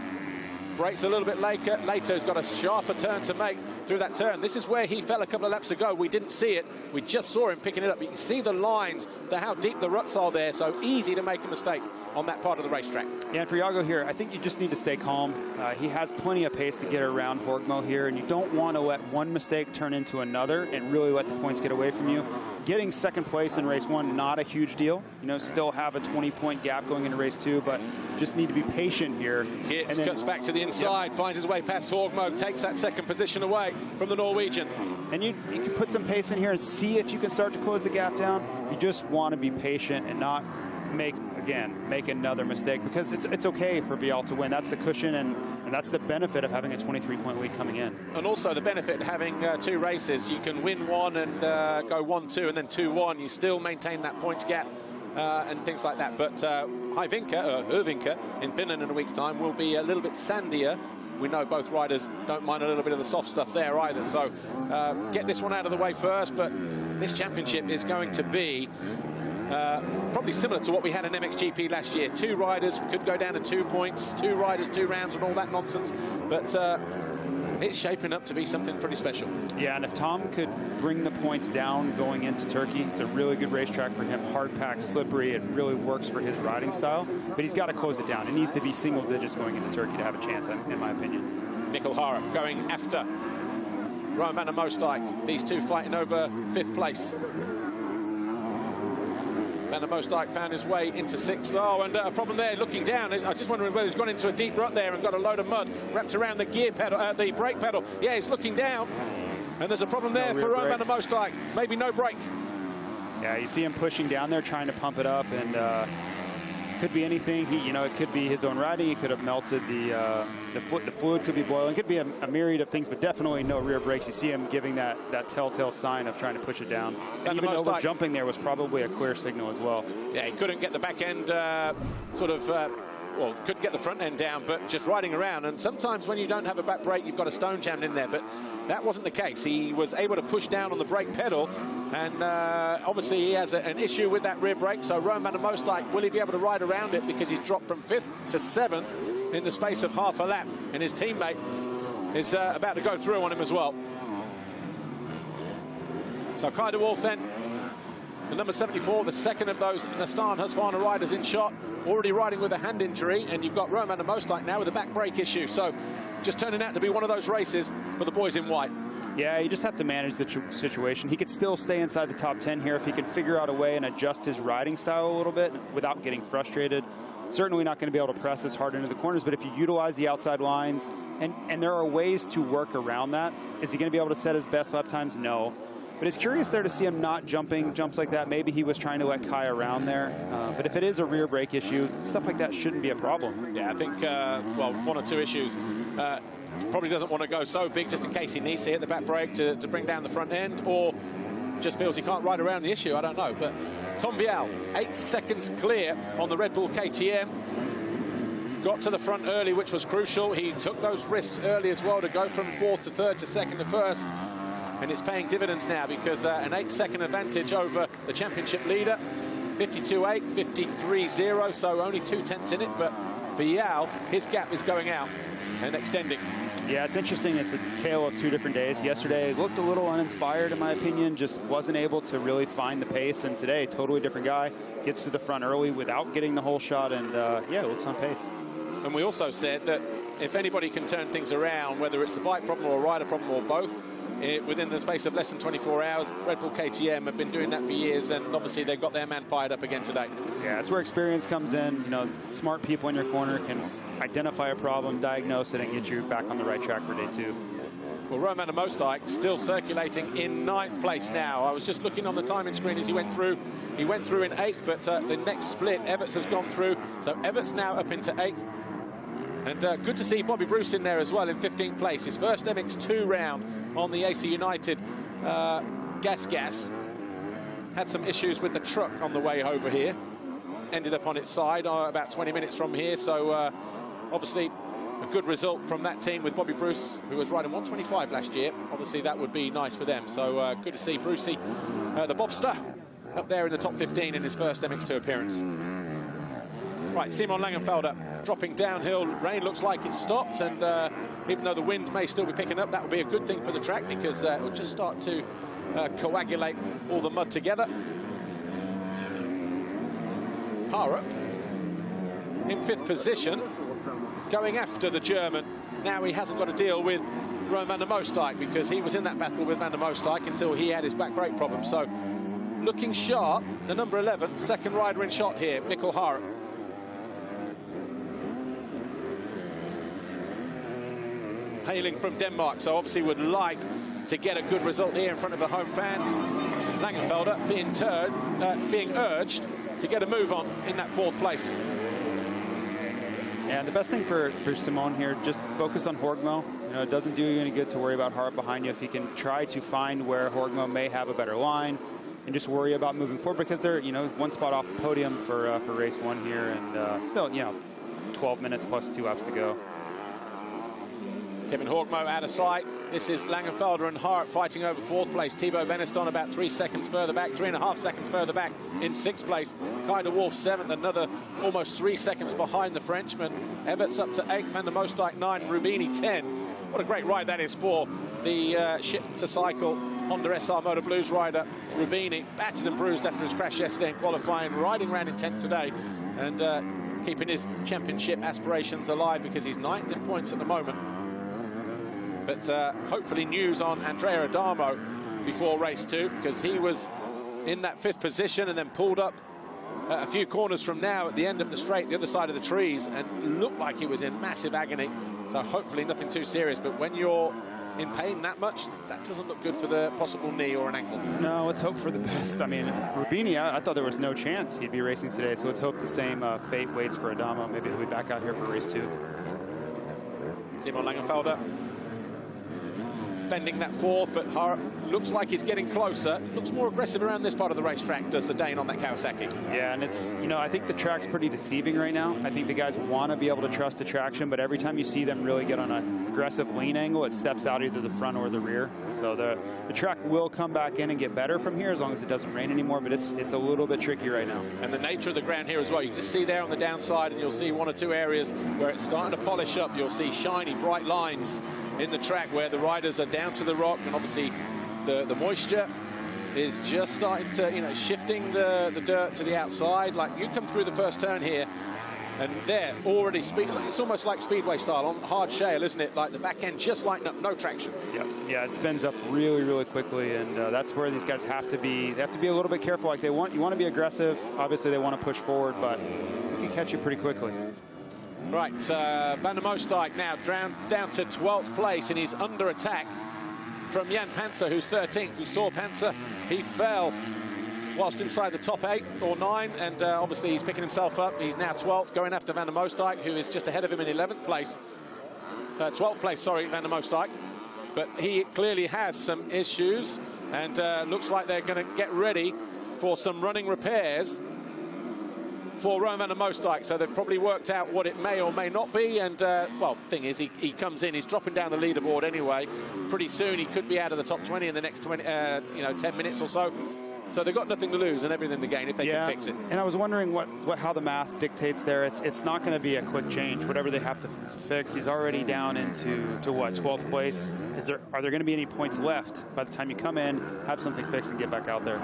Brakes a little bit later. He's got a sharper turn to make through that turn. This is where he fell a couple of laps ago. We didn't see it. We just saw him picking it up. You can see the lines, how deep the ruts are there. So easy to make a mistake on that part of the racetrack. Yeah, and for Jago here, I think you just need to stay calm. He has plenty of pace to get around Horgmo here, and you don't want to let one mistake turn into another and really let the points get away from you. Getting second place in race 1, not a huge deal. You know, still have a 20-point gap going into race 2, but just need to be patient here. Kitz cuts back to the inside, finds his way past Horgmo, takes that second position away from the Norwegian. And you can put some pace in here and see if you can start to close the gap down. You just want to be patient and not make another mistake, because it's okay for Vial to win. That's the cushion, and that's the benefit of having a 23-point lead coming in. And also the benefit of having 2 races. You can win one and go 1-2 and then 2-1. You still maintain that points gap and things like that. But Hyvinka in Finland in a week's time will be a little bit sandier. We know both riders don't mind a little bit of the soft stuff there either. So get this one out of the way first. But this championship is going to be probably similar to what we had in MXGP last year. 2 riders could go down to 2 points, 2 riders, 2 rounds and all that nonsense. But it's shaping up to be something pretty special. Yeah, and if Tom could bring the points down going into Turkey, it's a really good racetrack for him. Hard packed, slippery, it really works for his riding style. But he's got to close it down. It needs to be single digits going into Turkey to have a chance, in my opinion. Mikkel Hara going after Rowan van der Moosdijk. These two fighting over 5th place. Van der Moosdijk found his way into 6th. Oh, and a problem there, looking down. I was just wondering whether he's gone into a deep rut there and got a load of mud wrapped around the gear pedal, the brake pedal. Yeah, he's looking down, and there's a problem there for Rowan van der Moosdijk. Maybe no brake. Yeah, you see him pushing down there, trying to pump it up, and could be anything. It could be his own riding. He could have melted the fluid could be boiling. It could be a myriad of things, but definitely no rear brakes. You see him giving that telltale sign of trying to push it down. And even over jumping there was probably a clear signal as well. Yeah, he couldn't get the back end well, couldn't get the front end down, but just riding around. And sometimes when you don't have a back brake, you've got a stone jammed in there, but that wasn't the case. He was able to push down on the brake pedal, and obviously he has an issue with that rear brake. So Roman van der Moosdijk, will he be able to ride around it, because he's dropped from 5th to 7th in the space of half a lap, and his teammate is about to go through on him as well. So Kai de Wolf then, the number 74, the second of those Nastan Husqvarna riders in shot, already riding with a hand injury, and you've got Roman van der Moosdijk now with a back brake issue. So just turning out to be one of those races for the boys in white. Yeah, you just have to manage the situation. He could still stay inside the top 10 here if he can figure out a way and adjust his riding style a little bit without getting frustrated. Certainly not going to be able to press as hard into the corners, but if you utilize the outside lines, and there are ways to work around that. Is he going to be able to set his best lap times? No. But it's curious there to see him not jumping jumps like that. Maybe he was trying to let Kai around there. But if it is a rear brake issue, stuff like that shouldn't be a problem. Yeah, I think, well, one or two issues. Probably doesn't want to go so big just in case he needs to hit the back brake to bring down the front end, or just feels he can't ride around the issue. I don't know. But Tom Vial, 8 seconds clear on the Red Bull KTM. Got to the front early, which was crucial. He took those risks early as well to go from 4th to 3rd to 2nd to 1st. And it's paying dividends now, because an 8-second advantage over the championship leader, 52.8, 53.0, so only 2 tenths in it. But for Vial, his gap is going out and extending. Yeah, it's interesting. It's a tale of 2 different days. Yesterday looked a little uninspired, in my opinion, just wasn't able to really find the pace. And today, totally different guy, gets to the front early without getting the whole shot, and yeah, looks on pace. And we also said that if anybody can turn things around, whether it's the bike problem or a rider problem or both, within the space of less than 24 hours, Red Bull KTM have been doing that for years, and obviously they've got their man fired up again today. Yeah, that's where experience comes in. You know, smart people in your corner can identify a problem, diagnose it, and get you back on the right track for day 2. Well, Roman van der Moosdijk still circulating in 9th place now. I was just looking on the timing screen as he went through. He went through in 8th, but the next split, Everts has gone through. So Everts now up into 8th. And good to see Bobby Bruce in there as well in 15th place. His first MX2 round on the AC United gas. Had some issues with the truck on the way over here. Ended up on its side about 20 minutes from here. So obviously a good result from that team with Bobby Bruce, who was riding 125 last year. Obviously that would be nice for them. So good to see Brucey, the Bobster, up there in the top 15 in his first MX2 appearance. Right, Simon Langenfelder dropping downhill. Rain looks like it's stopped, and even though the wind may still be picking up, that would be a good thing for the track, because it'll just start to coagulate all the mud together. Harup in 5th position, going after the German. Now he hasn't got to deal with Roman van der Moosdijk, because he was in that battle with van der Moosdijk until he had his back brake problem. So looking sharp, the number 11, second rider in shot here, Mikkel Harup. Hailing from Denmark, so obviously would like to get a good result here in front of the home fans. Langenfelder being urged to get a move on in that 4th place. And the best thing for Simon here, just focus on Horgmo. You know, it doesn't do you any good to worry about Harup behind you. If you can try to find where Horgmo may have a better line, and just worry about moving forward, because they're, you know, 1 spot off the podium for race 1 here, and still, you know, 12 minutes plus 2 laps to go. Kevin Horgmo out of sight. This is Langenfelder and Harup fighting over 4th place. Thibaut Beneston about 3 seconds further back, 3.5 seconds further back in 6th place. Kai de Wolf 7th, another almost 3 seconds behind the Frenchman. Everts up to 8th, Van der Moosdijk 9, Rubini 10. What a great ride that is for the ship to cycle Honda SR Motor Blues rider Rubini. Battered and bruised after his crash yesterday in qualifying, riding around in 10th today, and keeping his championship aspirations alive, because he's 9th in points at the moment. But hopefully news on Andrea Adamo before race 2, because he was in that 5th position and then pulled up a few corners from now at the end of the straight, the other side of the trees, and looked like he was in massive agony. So hopefully nothing too serious. But when you're in pain that much, that doesn't look good for the possible knee or an ankle. No, let's hope for the best. I mean, Rubini, I thought there was no chance he'd be racing today, so let's hope the same fate waits for Adamo. Maybe he'll be back out here for race 2. Simon Langenfelder defending that fourth, but looks like he's getting closer. Looks more aggressive around this part of the racetrack, does the Dane on that Kawasaki. Yeah, and it's, you know, I think the track's pretty deceiving right now. I think the guys want to be able to trust the traction, but every time you see them really get on an aggressive lean angle, it steps out either the front or the rear. So the track will come back in and get better from here as long as it doesn't rain anymore, but it's a little bit tricky right now. And the nature of the ground here as well, you can just see there on the downside, and you'll see one or two areas where it's starting to polish up. You'll see shiny, bright lines in the track where the riders are down to the rock, and obviously the moisture is just starting to, you know, shifting the dirt to the outside. Like, you come through the first turn here, and they're already it's almost like speedway style on hard shale, isn't it? Like the back end just lighting up, no traction. Yeah, it spins up really, really quickly, and that's where these guys have to be. They have to be a little bit careful. Like, you want to be aggressive. Obviously, they want to push forward, but it can catch you pretty quickly. Right, Van der Moosdijk now down to 12th place, and he's under attack from Jan Panzer, who's 13th. We saw Panzer, he fell whilst inside the top 8 or 9, and obviously he's picking himself up. He's now 12th, going after Van der Moosdijk, who is just ahead of him in 11th place. 12th place, sorry, Van der Moosdijk. But he clearly has some issues, and looks like they're going to get ready for some running repairs for Rowan van der Moosdijk. So they've probably worked out what it may or may not be, and well, thing is, he comes in, he's dropping down the leaderboard anyway. Pretty soon he could be out of the top 20 in the next 10 minutes or so. So they've got nothing to lose and everything to gain if they can fix it. And I was wondering how the math dictates there. It's not going to be a quick change. Whatever they have to fix, he's already down into what, 12th place. Are there going to be any points left by the time you come in, have something fixed, and get back out there?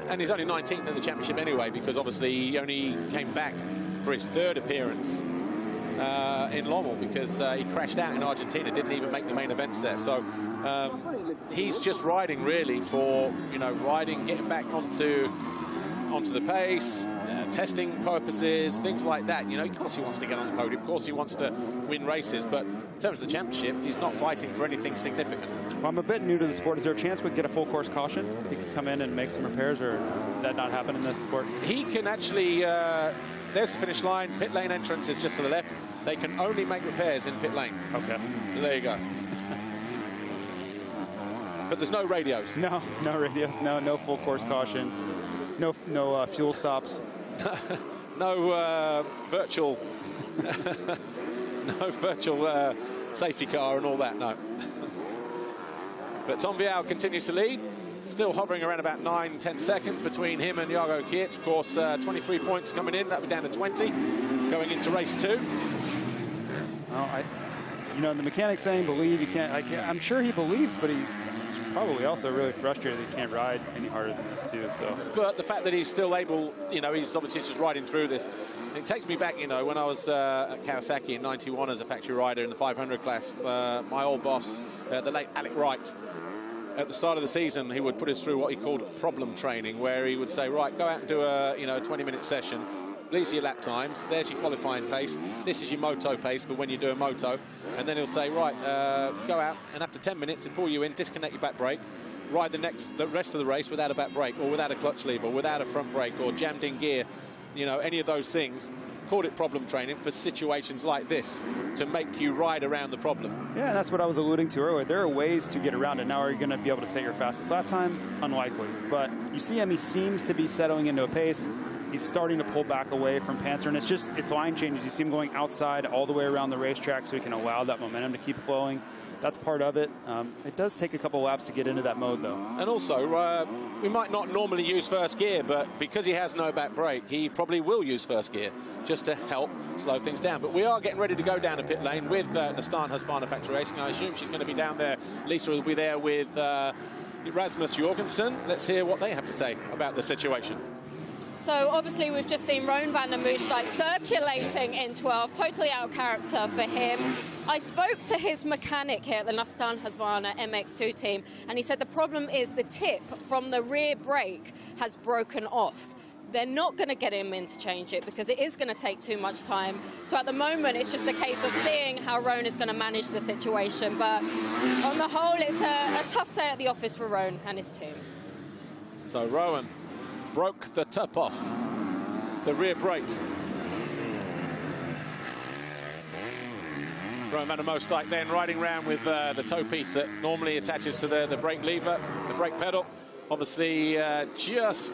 And he's only 19th in the championship anyway, because obviously he only came back for his third appearance in Lommel, because he crashed out in Argentina, didn't even make the main events there. So he's just riding really for, getting back onto the pace, testing purposes, things like that. Of course he wants to get on the podium, of course he wants to win races, but in terms of the championship, he's not fighting for anything significant. Well, I'm a bit new to the sport. Is there a chance we get a full course caution? He could come in and make some repairs, or did that not happen in this sport? He can actually, there's the finish line, pit lane entrance is just to the left. They can only make repairs in pit lane. Okay. So there you go. But there's no radios. No radios, no full course caution, no fuel stops. No virtual no virtual safety car and all that, no. But Tom Vial continues to lead, still hovering around about 9-10 seconds between him and Jago Kiert. Of course, 23 points coming in, that'll be down to 20 going into race 2. Well, the mechanic's saying believe, I'm sure he believes, but he's probably also really frustrated that he can't ride any harder than this too. So, but the fact that he's still able, he's obviously just riding through this. It takes me back, when I was at Kawasaki in '91 as a factory rider in the 500 class. My old boss, the late Alec Wright, at the start of the season, he would put us through what he called problem training, where he would say, right, go out and do a 20-minute session. These are your lap times. There's your qualifying pace. This is your moto pace for when you do a moto. And then he'll say, right, go out, and after 10 minutes, he'll pull you in, disconnect your back brake, ride the rest of the race without a back brake, or without a clutch lever, or without a front brake, or jammed in gear. Any of those things. Called it problem training for situations like this, to make you ride around the problem. Yeah, that's what I was alluding to earlier. There are ways to get around it. Now, are you going to be able to set your fastest lap time? Unlikely. But you see him, he seems to be settling into a pace. He's starting to pull back away from Panzer, and it's line changes. You see him going outside all the way around the racetrack so he can allow that momentum to keep flowing. That's part of it. It does take a couple laps to get into that mode, though. And also, we might not normally use first gear, but because he has no back brake, he probably will use first gear just to help slow things down. But we are getting ready to go down to pit lane with Nastan Husqvarna Factory Racing. I assume she's going to be down there. Lisa will be there with Rasmus Jorgensen. Let's hear what they have to say about the situation. So obviously we've just seen Rowan van der Moosdijk circulating in 12, totally out of character for him. I spoke to his mechanic here at the Nastan Husqvarna MX2 team, and he said the problem is the tip from the rear brake has broken off. They're not going to get him in to change it because it is going to take too much time. So at the moment, it's just a case of seeing how Rowan is going to manage the situation. But on the whole, it's a tough day at the office for Rowan and his team. So Rowan broke the tip off the rear brake. from Van der Moosdijk, then riding around with the toe piece that normally attaches to the brake lever, the brake pedal. Obviously, just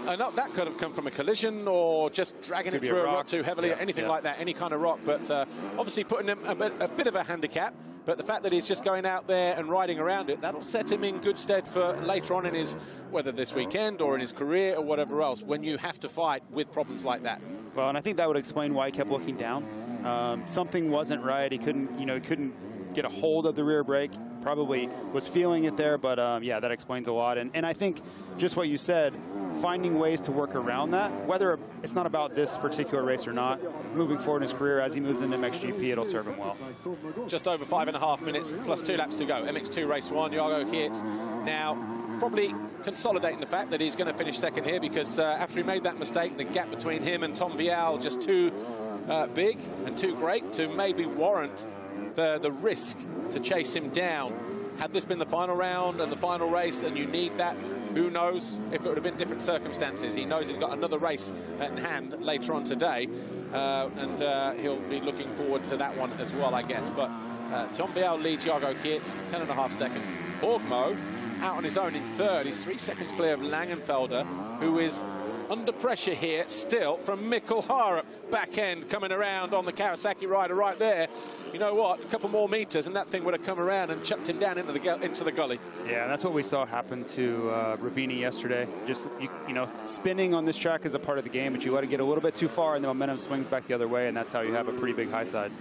that could have come from a collision or just dragging it through a rock too heavily, or anything like that, any kind of rock. But obviously putting him a bit of a handicap. But the fact that he's just going out there and riding around it, that'll set him in good stead for later on in his, whether this weekend or in his career or whatever else, when you have to fight with problems like that. Well, and I think that would explain why he kept looking down. Something wasn't right. He couldn't get a hold of the rear brake. Probably was feeling it there, but yeah, that explains a lot. And I think just what you said, finding ways to work around that, whether it's not about this particular race or not, moving forward in his career as he moves into MXGP, it'll serve him well. Just over 5.5 minutes plus 2 laps to go. MX2 race 1, Jago Geerts now probably consolidating the fact that he's going to finish second here, because after he made that mistake, the gap between him and Tom Vial just too big and too great to maybe warrant the risk to chase him down. Had this been the final round and the final race and you need that, who knows if it would have been different circumstances. He knows he's got another race at hand later on today, and he'll be looking forward to that one as well, I guess. But Tom Vial leads Jago Geerts 10.5 seconds. Borgmo out on his own in third. He's 3 seconds clear of Langenfelder, who is under pressure here still from Mikkel Harup. Back end coming around on the Kawasaki rider right there. You know what? A couple more meters and that thing would have come around and chucked him down into the gully. Yeah, and that's what we saw happen to Rubini yesterday. Just, you know, spinning on this track is a part of the game, but you let it get a little bit too far and the momentum swings back the other way, and that's how you have a pretty big high side.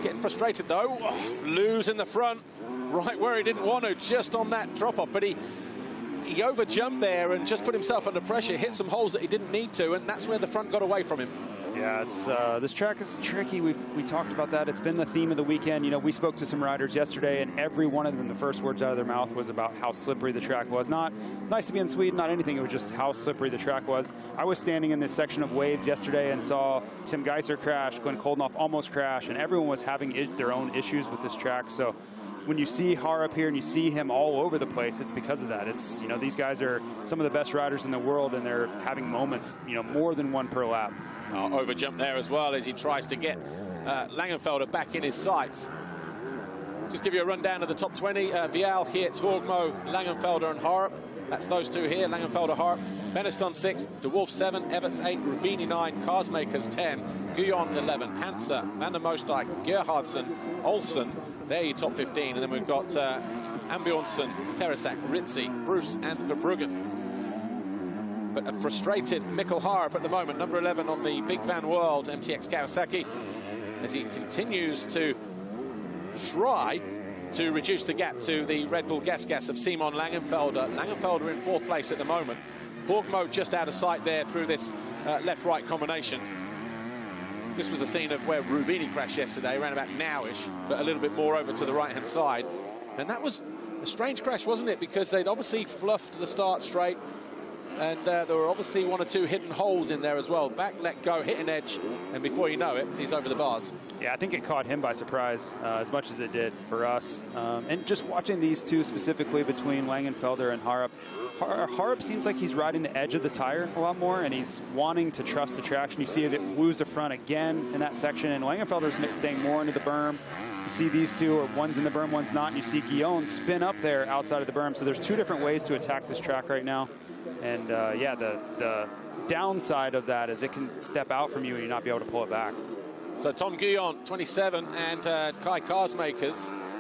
Getting frustrated though. Lose in the front, right where he didn't want to, just on that drop off, but he overjumped there and just put himself under pressure, hit some holes that he didn't need to, and that's where the front got away from him. Yeah, it's this track is tricky. We talked about that. It's been the theme of the weekend. You know, we spoke to some riders yesterday, and every one of them, the first words out of their mouth was about how slippery the track was. Not nice to be in Sweden, not anything. It was just how slippery the track was. I was standing in this section of waves yesterday and saw Tim Geiser crash, Glenn Koldenhoff almost crash, and everyone was having their own issues with this track. So when you see Harup here and you see him all over the place, it's because of that. It's, you know, these guys are some of the best riders in the world, and they're having moments, you know, more than one per lap. Overjump there as well as he tries to get Langenfelder back in his sights. Just give you a rundown of the top 20. Vial, Geerts, Borgmo, Langenfelder and Harup. That's those two here, Langenfelder, Harup. Beniston 6, De Wolf 7, Everts 8, Rubini 9, Karsmakers 10, Guyon 11, Hansa, Van der Moosdijk, Gerhardsen, Olsen. There you top 15, and then we've got Ambjornsen, Teresak, Ritzi, Bruce and Verbruggen. But a frustrated Mikkel Harup at the moment, number 11 on the Big Van World MTX Kawasaki, as he continues to try to reduce the gap to the Red Bull Gas of Simon Langenfelder. Langenfelder in 4th place at the moment. Borgmo just out of sight there through this left-right combination. This was the scene of where Rubini crashed yesterday, around about now-ish, but a little bit more over to the right-hand side. And that was a strange crash, wasn't it? Because they'd obviously fluffed the start straight, and there were obviously 1 or 2 hidden holes in there as well. Back, let go, hit an edge, and before you know it, he's over the bars. Yeah, I think it caught him by surprise as much as it did for us. And just watching these two specifically between Langenfelder and Harup, Harup seems like he's riding the edge of the tire a lot more, and he's wanting to trust the traction. You see it lose the front again in that section, and Langenfelder's staying more into the berm. You see these two, or one's in the berm, one's not, and you see Guyon spin up there outside of the berm. So there's 2 different ways to attack this track right now. And yeah, the downside of that is it can step out from you and you not be able to pull it back. So Tom Guyon, 27, and Kai Karsmakers.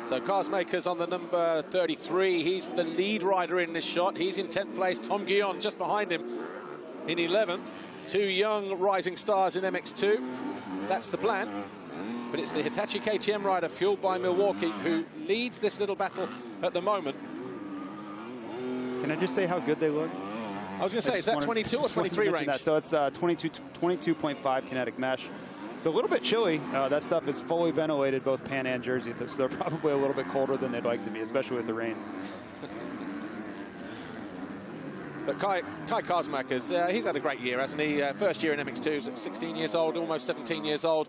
So Karsmakers on the number 33. He's the lead rider in this shot. He's in 10th place. Tom Guyon just behind him in 11th. 2 young rising stars in MX2. That's the plan. But it's the Hitachi KTM rider, fueled by Milwaukee, who leads this little battle at the moment. Can I just say how good they look? I was going to say, is that 22 or 23 range? That. So it's 22.5 kinetic mesh. It's a little bit chilly. That stuff is fully ventilated, both Pan and Jersey, so they're probably a little bit colder than they'd like to be, especially with the rain. But Kai Karsmakers, he's had a great year, hasn't he? First year in MX2s at 16 years old, almost 17 years old.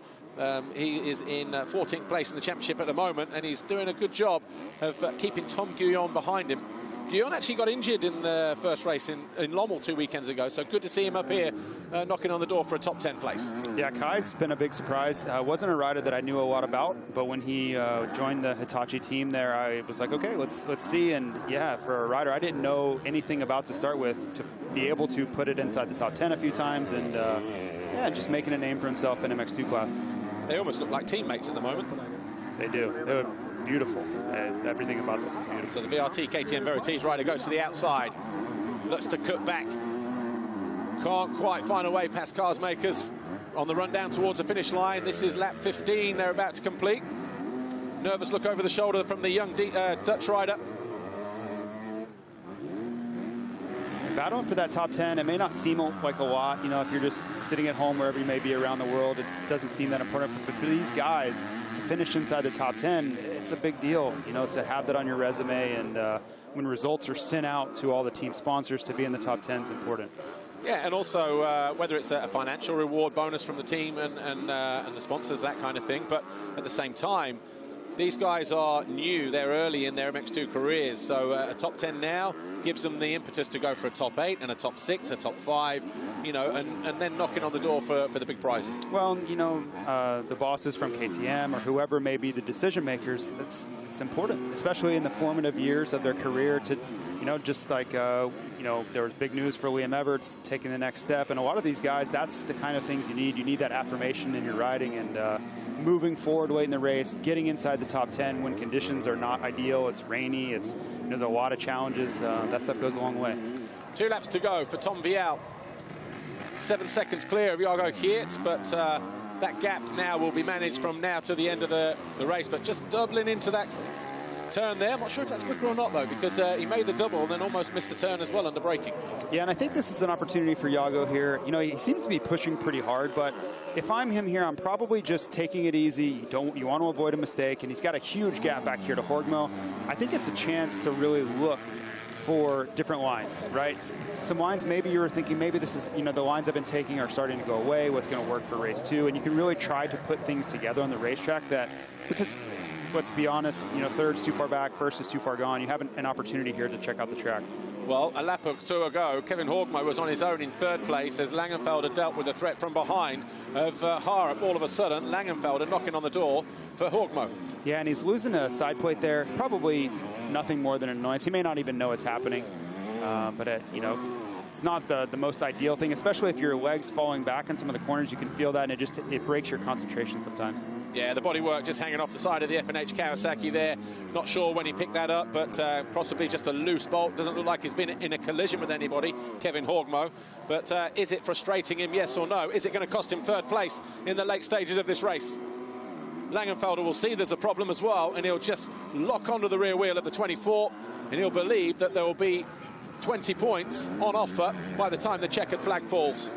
He is in 14th place in the championship at the moment, and he's doing a good job of keeping Tom Guyon behind him. Bjorn actually got injured in the first race in Lommel 2 weekends ago, so good to see him up here knocking on the door for a top 10 place. Yeah, Kai's been a big surprise. Wasn't a rider that I knew a lot about, but when he joined the Hitachi team there, I was like, okay, let's see. And yeah, for a rider I didn't know anything about to start with, to be able to put it inside the top 10 a few times, and yeah, just making a name for himself in MX2 class. They almost look like teammates at the moment. They do. They look beautiful. Everything about this is beautiful. So the VRT KTM Verities rider goes to the outside. Looks to cut back. Can't quite find a way past cars makers on the run down towards the finish line. This is lap 15 they're about to complete. Nervous look over the shoulder from the young Dutch rider. Battling for that top 10, it may not seem like a lot, you know, if you're just sitting at home wherever you may be around the world, it doesn't seem that important. But for these guys to finish inside the top 10, it's a big deal, you know, to have that on your resume. And when results are sent out to all the team sponsors, to be in the top 10 is important. Yeah, and also whether it's a financial reward bonus from the team and the sponsors, that kind of thing. But at the same time, these guys are new. They're early in their MX2 careers. So a top 10 now gives them the impetus to go for a top 8 and a top 6, a top 5, you know, and then knocking on the door for the big prizes. Well, you know, the bosses from KTM or whoever may be the decision makers, it's important, especially in the formative years of their career to, you know, just like, you know, there was big news for Liam Everts taking the next step. And a lot of these guys, that's the kind of things you need. You need that affirmation in your riding and moving forward late in the race, getting inside the top 10 when conditions are not ideal. It's rainy. It's, you know, there's a lot of challenges. That stuff goes a long way. 2 laps to go for Tom Vial. 7 seconds clear of Jago Kiert, but that gap now will be managed from now to the end of the race. But just doubling into that turn there. I'm not sure if that's quicker or not, though, because he made the double and then almost missed the turn as well under braking. Yeah, and I think this is an opportunity for Jago here. You know, he seems to be pushing pretty hard, but if I'm him here, I'm probably just taking it easy. You want to avoid a mistake, and he's got a huge gap back here to Horgmo. I think it's a chance to really look for different lines, right? Some lines maybe you were thinking, maybe this is, you know, the lines I've been taking are starting to go away. What's going to work for race 2? And you can really try to put things together on the racetrack that, because let's be honest, you know, third's too far back, first is too far gone. You have an opportunity here to check out the track. Well, a lap or two ago, Kevin Horgmo was on his own in 3rd place as Langenfelder dealt with a threat from behind of Harup. All of a sudden, Langenfelder knocking on the door for Horgmo. Yeah, and he's losing a side plate there. Probably nothing more than an annoyance. He may not even know it's happening, but you know, it's not the most ideal thing, especially if your leg's falling back in some of the corners. You can feel that, and it breaks your concentration sometimes. Yeah, the bodywork just hanging off the side of the F&H Kawasaki there. Not sure when he picked that up, but possibly just a loose bolt. Doesn't look like he's been in a collision with anybody, Kevin Horgmo. But is it frustrating him, yes or no? Is it going to cost him 3rd place in the late stages of this race? Langenfelder will see there's a problem as well, and he'll just lock onto the rear wheel of the 24, and he'll believe that there will be 20 points on offer by the time the checkered flag falls.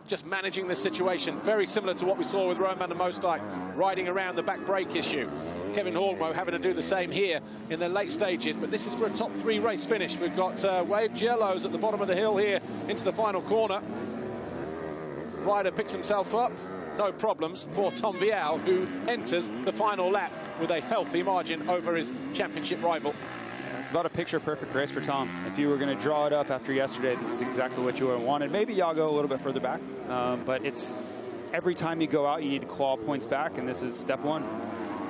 Just managing this situation, very similar to what we saw with Roman van der Moosdijk, riding around the back brake issue. Kevin Horgmo having to do the same here in the late stages, but this is for a top 3 race finish. We've got waved yellows at the bottom of the hill here into the final corner. Rider picks himself up, no problems for Tom Vial, who enters the final lap with a healthy margin over his championship rival. It's about a picture-perfect race for Tom. If you were going to draw it up after yesterday, this is exactly what you would have wanted. Maybe Jago a little bit further back, but it's every time you go out, you need to claw points back, and this is step 1.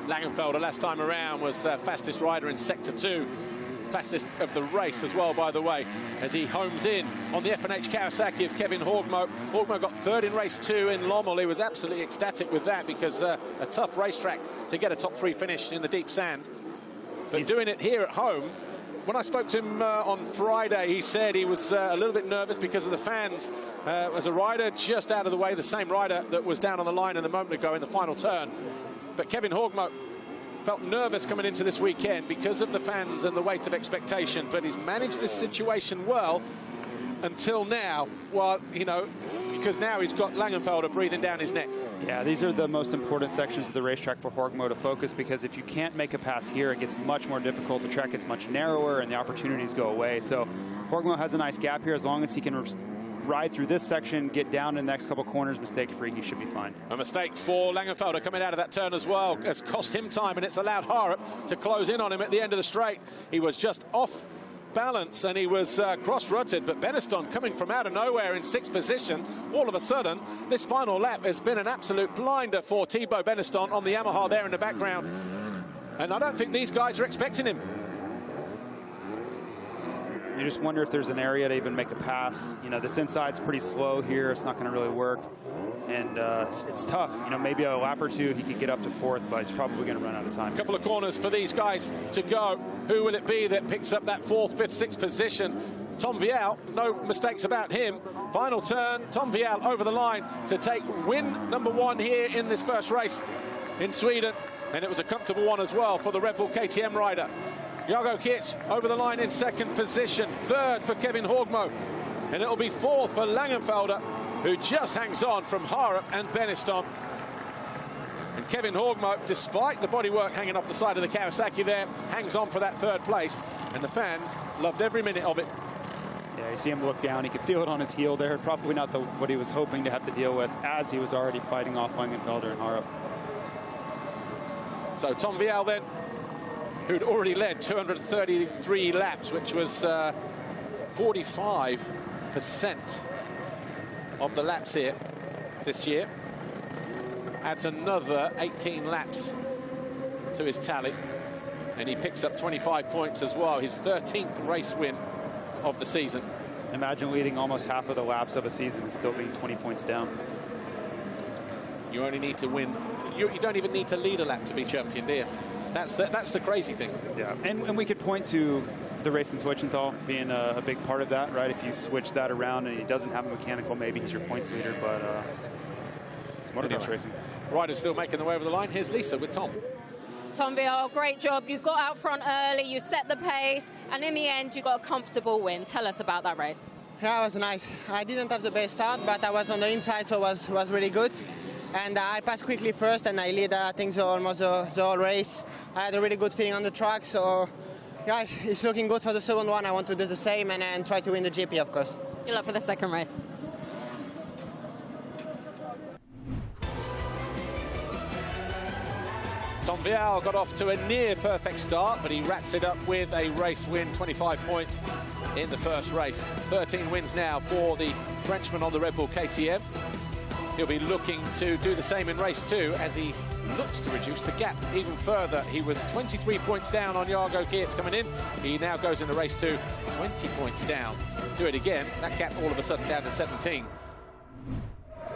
Langenfelder last time around was the fastest rider in Sector 2. Fastest of the race as well, by the way, as he homes in on the F&H Kawasaki of Kevin Horgmo. Horgmo got 3rd in race 2 in Lommel. He was absolutely ecstatic with that because a tough racetrack to get a top 3 finish in the deep sand. But he's doing it here at home. When I spoke to him on Friday, he said he was a little bit nervous because of the fans. As a rider just out of the way, the same rider that was down on the line a moment ago in the final turn. But Kevin Horgmo felt nervous coming into this weekend because of the fans and the weight of expectation. But he's managed this situation well until now. Well, you know, because now he's got Langenfelder breathing down his neck. Yeah, these are the most important sections of the racetrack for Horgmo to focus, because if you can't make a pass here, it gets much more difficult. The track gets much narrower and the opportunities go away. So Horgmo has a nice gap here as long as he can ride through this section, get down in the next couple corners, mistake-free, he should be fine. A mistake for Langenfelder coming out of that turn as well. It's cost him time, and it's allowed Harrop to close in on him at the end of the straight. He was just off balance and he was cross-rutted, but Beniston coming from out of nowhere in 6th position. All of a sudden, this final lap has been an absolute blinder for Thibaut Beniston on the Yamaha there in the background. And I don't think these guys are expecting him. You just wonder if there's an area to even make a pass. You know, this inside's pretty slow here. It's not going to really work. And it's tough. You know, maybe a lap or two he could get up to 4th, but he's probably going to run out of time. A couple of corners for these guys to go. Who will it be that picks up that 4th, 5th, 6th position? Tom Vial, no mistakes about him. Final turn, Tom Vial over the line to take win number 1 here in this first race in Sweden. And it was a comfortable one as well for the Red Bull KTM rider. Jago Kirt over the line in 2nd position. 3rd for Kevin Horgmo. And it'll be 4th for Langenfelder, who just hangs on from Harrop and Beniston. And Kevin Horgmo, despite the bodywork hanging off the side of the Kawasaki there, hangs on for that 3rd place. And the fans loved every minute of it. Yeah, you see him look down. He could feel it on his heel there. Probably not what he was hoping to have to deal with, as he was already fighting off Langenfelder and Harrop. So Tom Vial then, who'd already led 233 laps, which was 45% of the laps here this year, adds another 18 laps to his tally, and he picks up 25 points as well, his 13th race win of the season. Imagine leading almost half of the laps of a season and still being 20 points down. You only need to win. You don't even need to lead a lap to be champion, do you? That's the crazy thing. Yeah, and we could point to the race in Zwischenthal being a big part of that, right? If you switch that around and he doesn't have a mechanical, maybe he's your points leader, but it's motocross racing. Riders still making the way over the line. Here's Lisa with Tom. Tom Vial, great job. You got out front early, you set the pace, and in the end, you got a comfortable win. Tell us about that race. Yeah, it was nice. I didn't have the best start, but I was on the inside, so it was really good. And I passed quickly first, and I lead, I think, almost the whole race. I had a really good feeling on the track, so yeah, it's looking good for the second one. I want to do the same and try to win the GP, of course. Good luck for the second race. Tom Vial got off to a near perfect start, but he wraps it up with a race win, 25 points in the first race. 13 wins now for the Frenchman on the Red Bull KTM. He'll be looking to do the same in race 2 as he looks to reduce the gap even further. He was 23 points down on Jago Kirt coming in. He now goes into race 2, 20 points down. Do it again, that gap all of a sudden down to 17.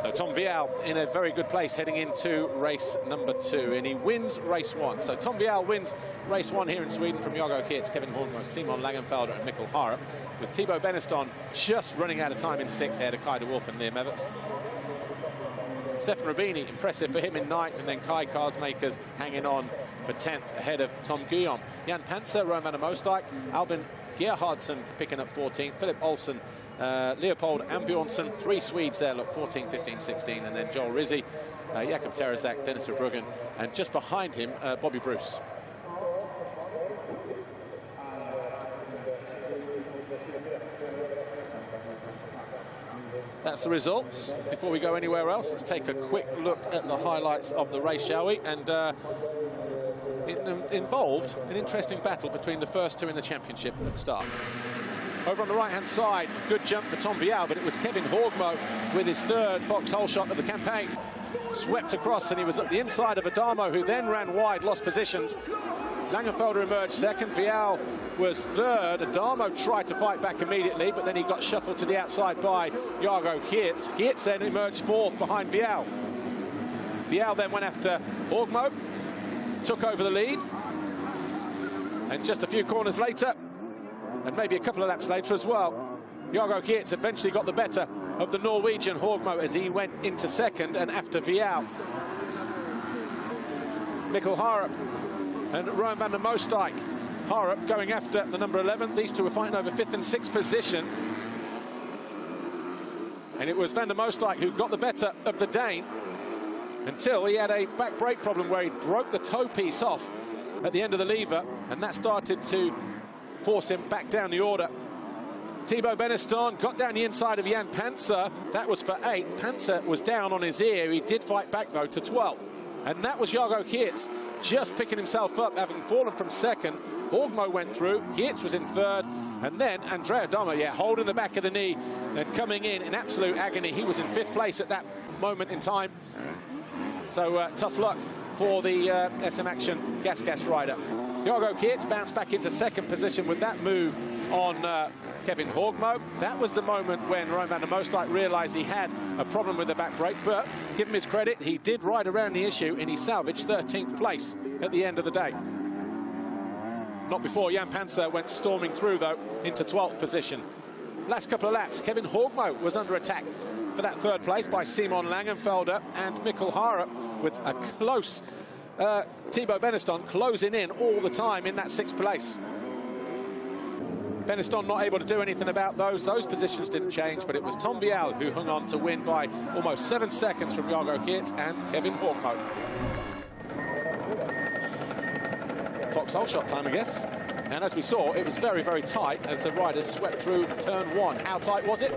So Tom Vial in a very good place heading into race number 2, and he wins race 1. So Tom Vial wins race 1 here in Sweden from Jago Kirt, Kevin Horgmo, Simon Langenfelder and Mikkel Harrop, with Thibaut Beniston just running out of time in 6th ahead of Kai de Wolf and Liam Everts. Stefan Rubini, impressive for him in 9th, and then Kai Karsmakers hanging on for 10th ahead of Tom Guillaume. Jan Panzer, Rowan van der Moosdijk, Albin Gerhardsen picking up 14th, Philip Olsen, Leopold Ambjornsen, 3 Swedes there, look, 14, 15, 16, and then Joel Rizzi, Jakob Teresak, Dennis Verbruggen, and just behind him, Bobby Bruce. That's the results. Before we go anywhere else, let's take a quick look at the highlights of the race, shall we? And it involved an interesting battle between the first 2 in the championship at the start. Over on the right-hand side, good jump for Tom Vial, but it was Kevin Horgmo with his 3rd foxhole shot of the campaign. Swept across, and he was at the inside of Adamo, who then ran wide, lost positions. Langenfelder emerged 2nd, Vial was 3rd. Adamo tried to fight back immediately, but then he got shuffled to the outside by Jago Kirt. Kirt then emerged 4th behind Vial. Vial then went after Horgmo, took over the lead, and just a few corners later, and maybe a couple of laps later as well, Jago Kirt eventually got the better of the Norwegian Horgmo as he went into 2nd and after Vial. Mikkel Harrop and Rowan van der Moosdijk. Harrop going after the number 11. These two were fighting over 5th and 6th position. And it was van der Moosdijk who got the better of the Dane until he had a back brake problem where he broke the toe piece off at the end of the lever, and that started to force him back down the order. Thibaut Beneston got down the inside of Jan Panzer. That was for 8th. Panzer was down on his ear. He did fight back, though, to 12th. And that was Jago Kietz just picking himself up, having fallen from 2nd. Horgmo went through. Kietz was in 3rd. And then Andrea Dommer, holding the back of the knee and coming in absolute agony. He was in 5th place at that moment in time. So tough luck for the SM Action Gas rider. Jago Kietz bounced back into 2nd position with that move on Kevin Horgmo. That was the moment when Roman van der Moosdijk realised he had a problem with the back brake, but give him his credit, he did ride around the issue and he salvaged 13th place at the end of the day. Not before Jan Panzer went storming through, though, into 12th position. Last couple of laps, Kevin Horgmo was under attack for that 3rd place by Simon Langenfelder and Mikkel Hara, with a close Thibaut Beneston closing in all the time in that 6th place. Beneston not able to do anything about those. Those positions didn't change, but it was Tom Vial who hung on to win by almost 7 seconds from Jago Kietz and Kevin Horgmo. Foxhole shot time, I guess. And as we saw, it was very, very tight as the riders swept through turn 1. How tight was it?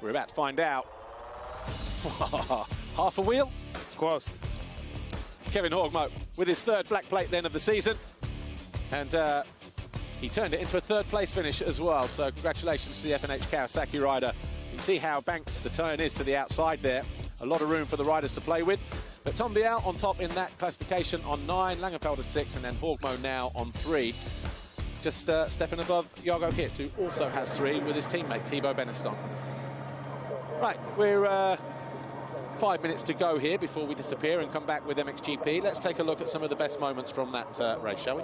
We're about to find out. Half a wheel? It's close. Kevin Horgmo with his 3rd black plate then of the season. And he turned it into a 3rd place finish as well. So congratulations to the FNH Kawasaki rider. You can see how banked the turn is to the outside there. A lot of room for the riders to play with. But Tom Bial on top in that classification on 9, Langenfelder 6, and then Horgmo now on 3. Just stepping above Jago Kietz, who also has 3 with his teammate Thibaut Beneston. Right, we're 5 minutes to go here before we disappear and come back with MXGP. Let's take a look at some of the best moments from that race, shall we?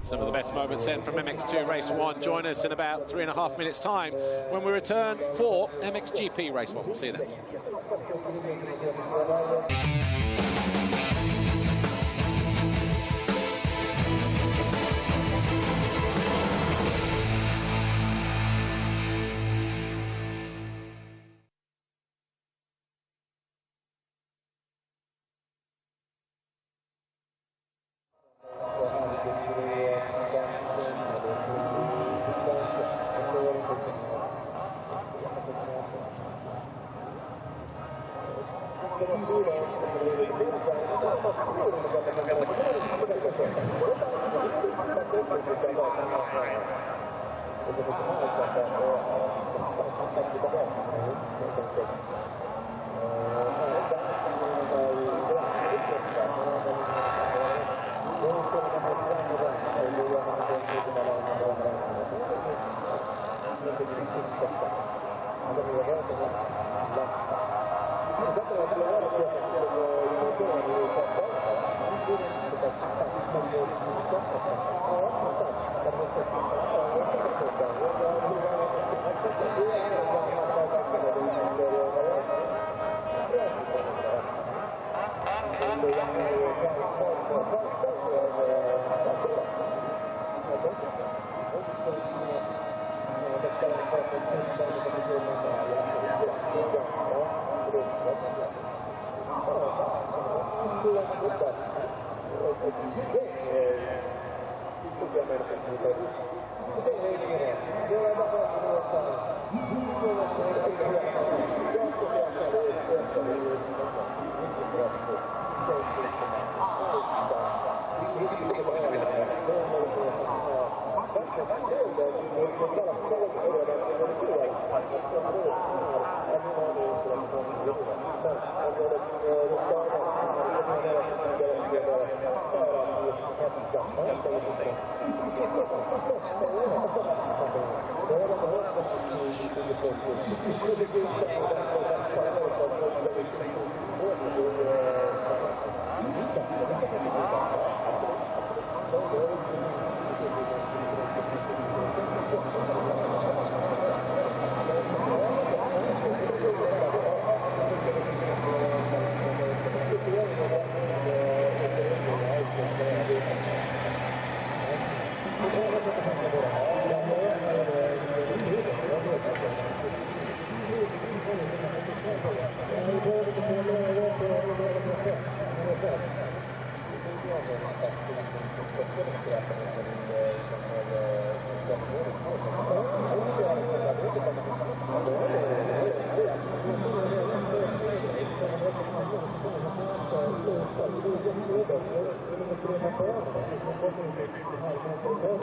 Some of the best moments then from MX2 Race 1. Join us in about 3.5 minutes' time when we return for MXGP Race 1. We'll see you then.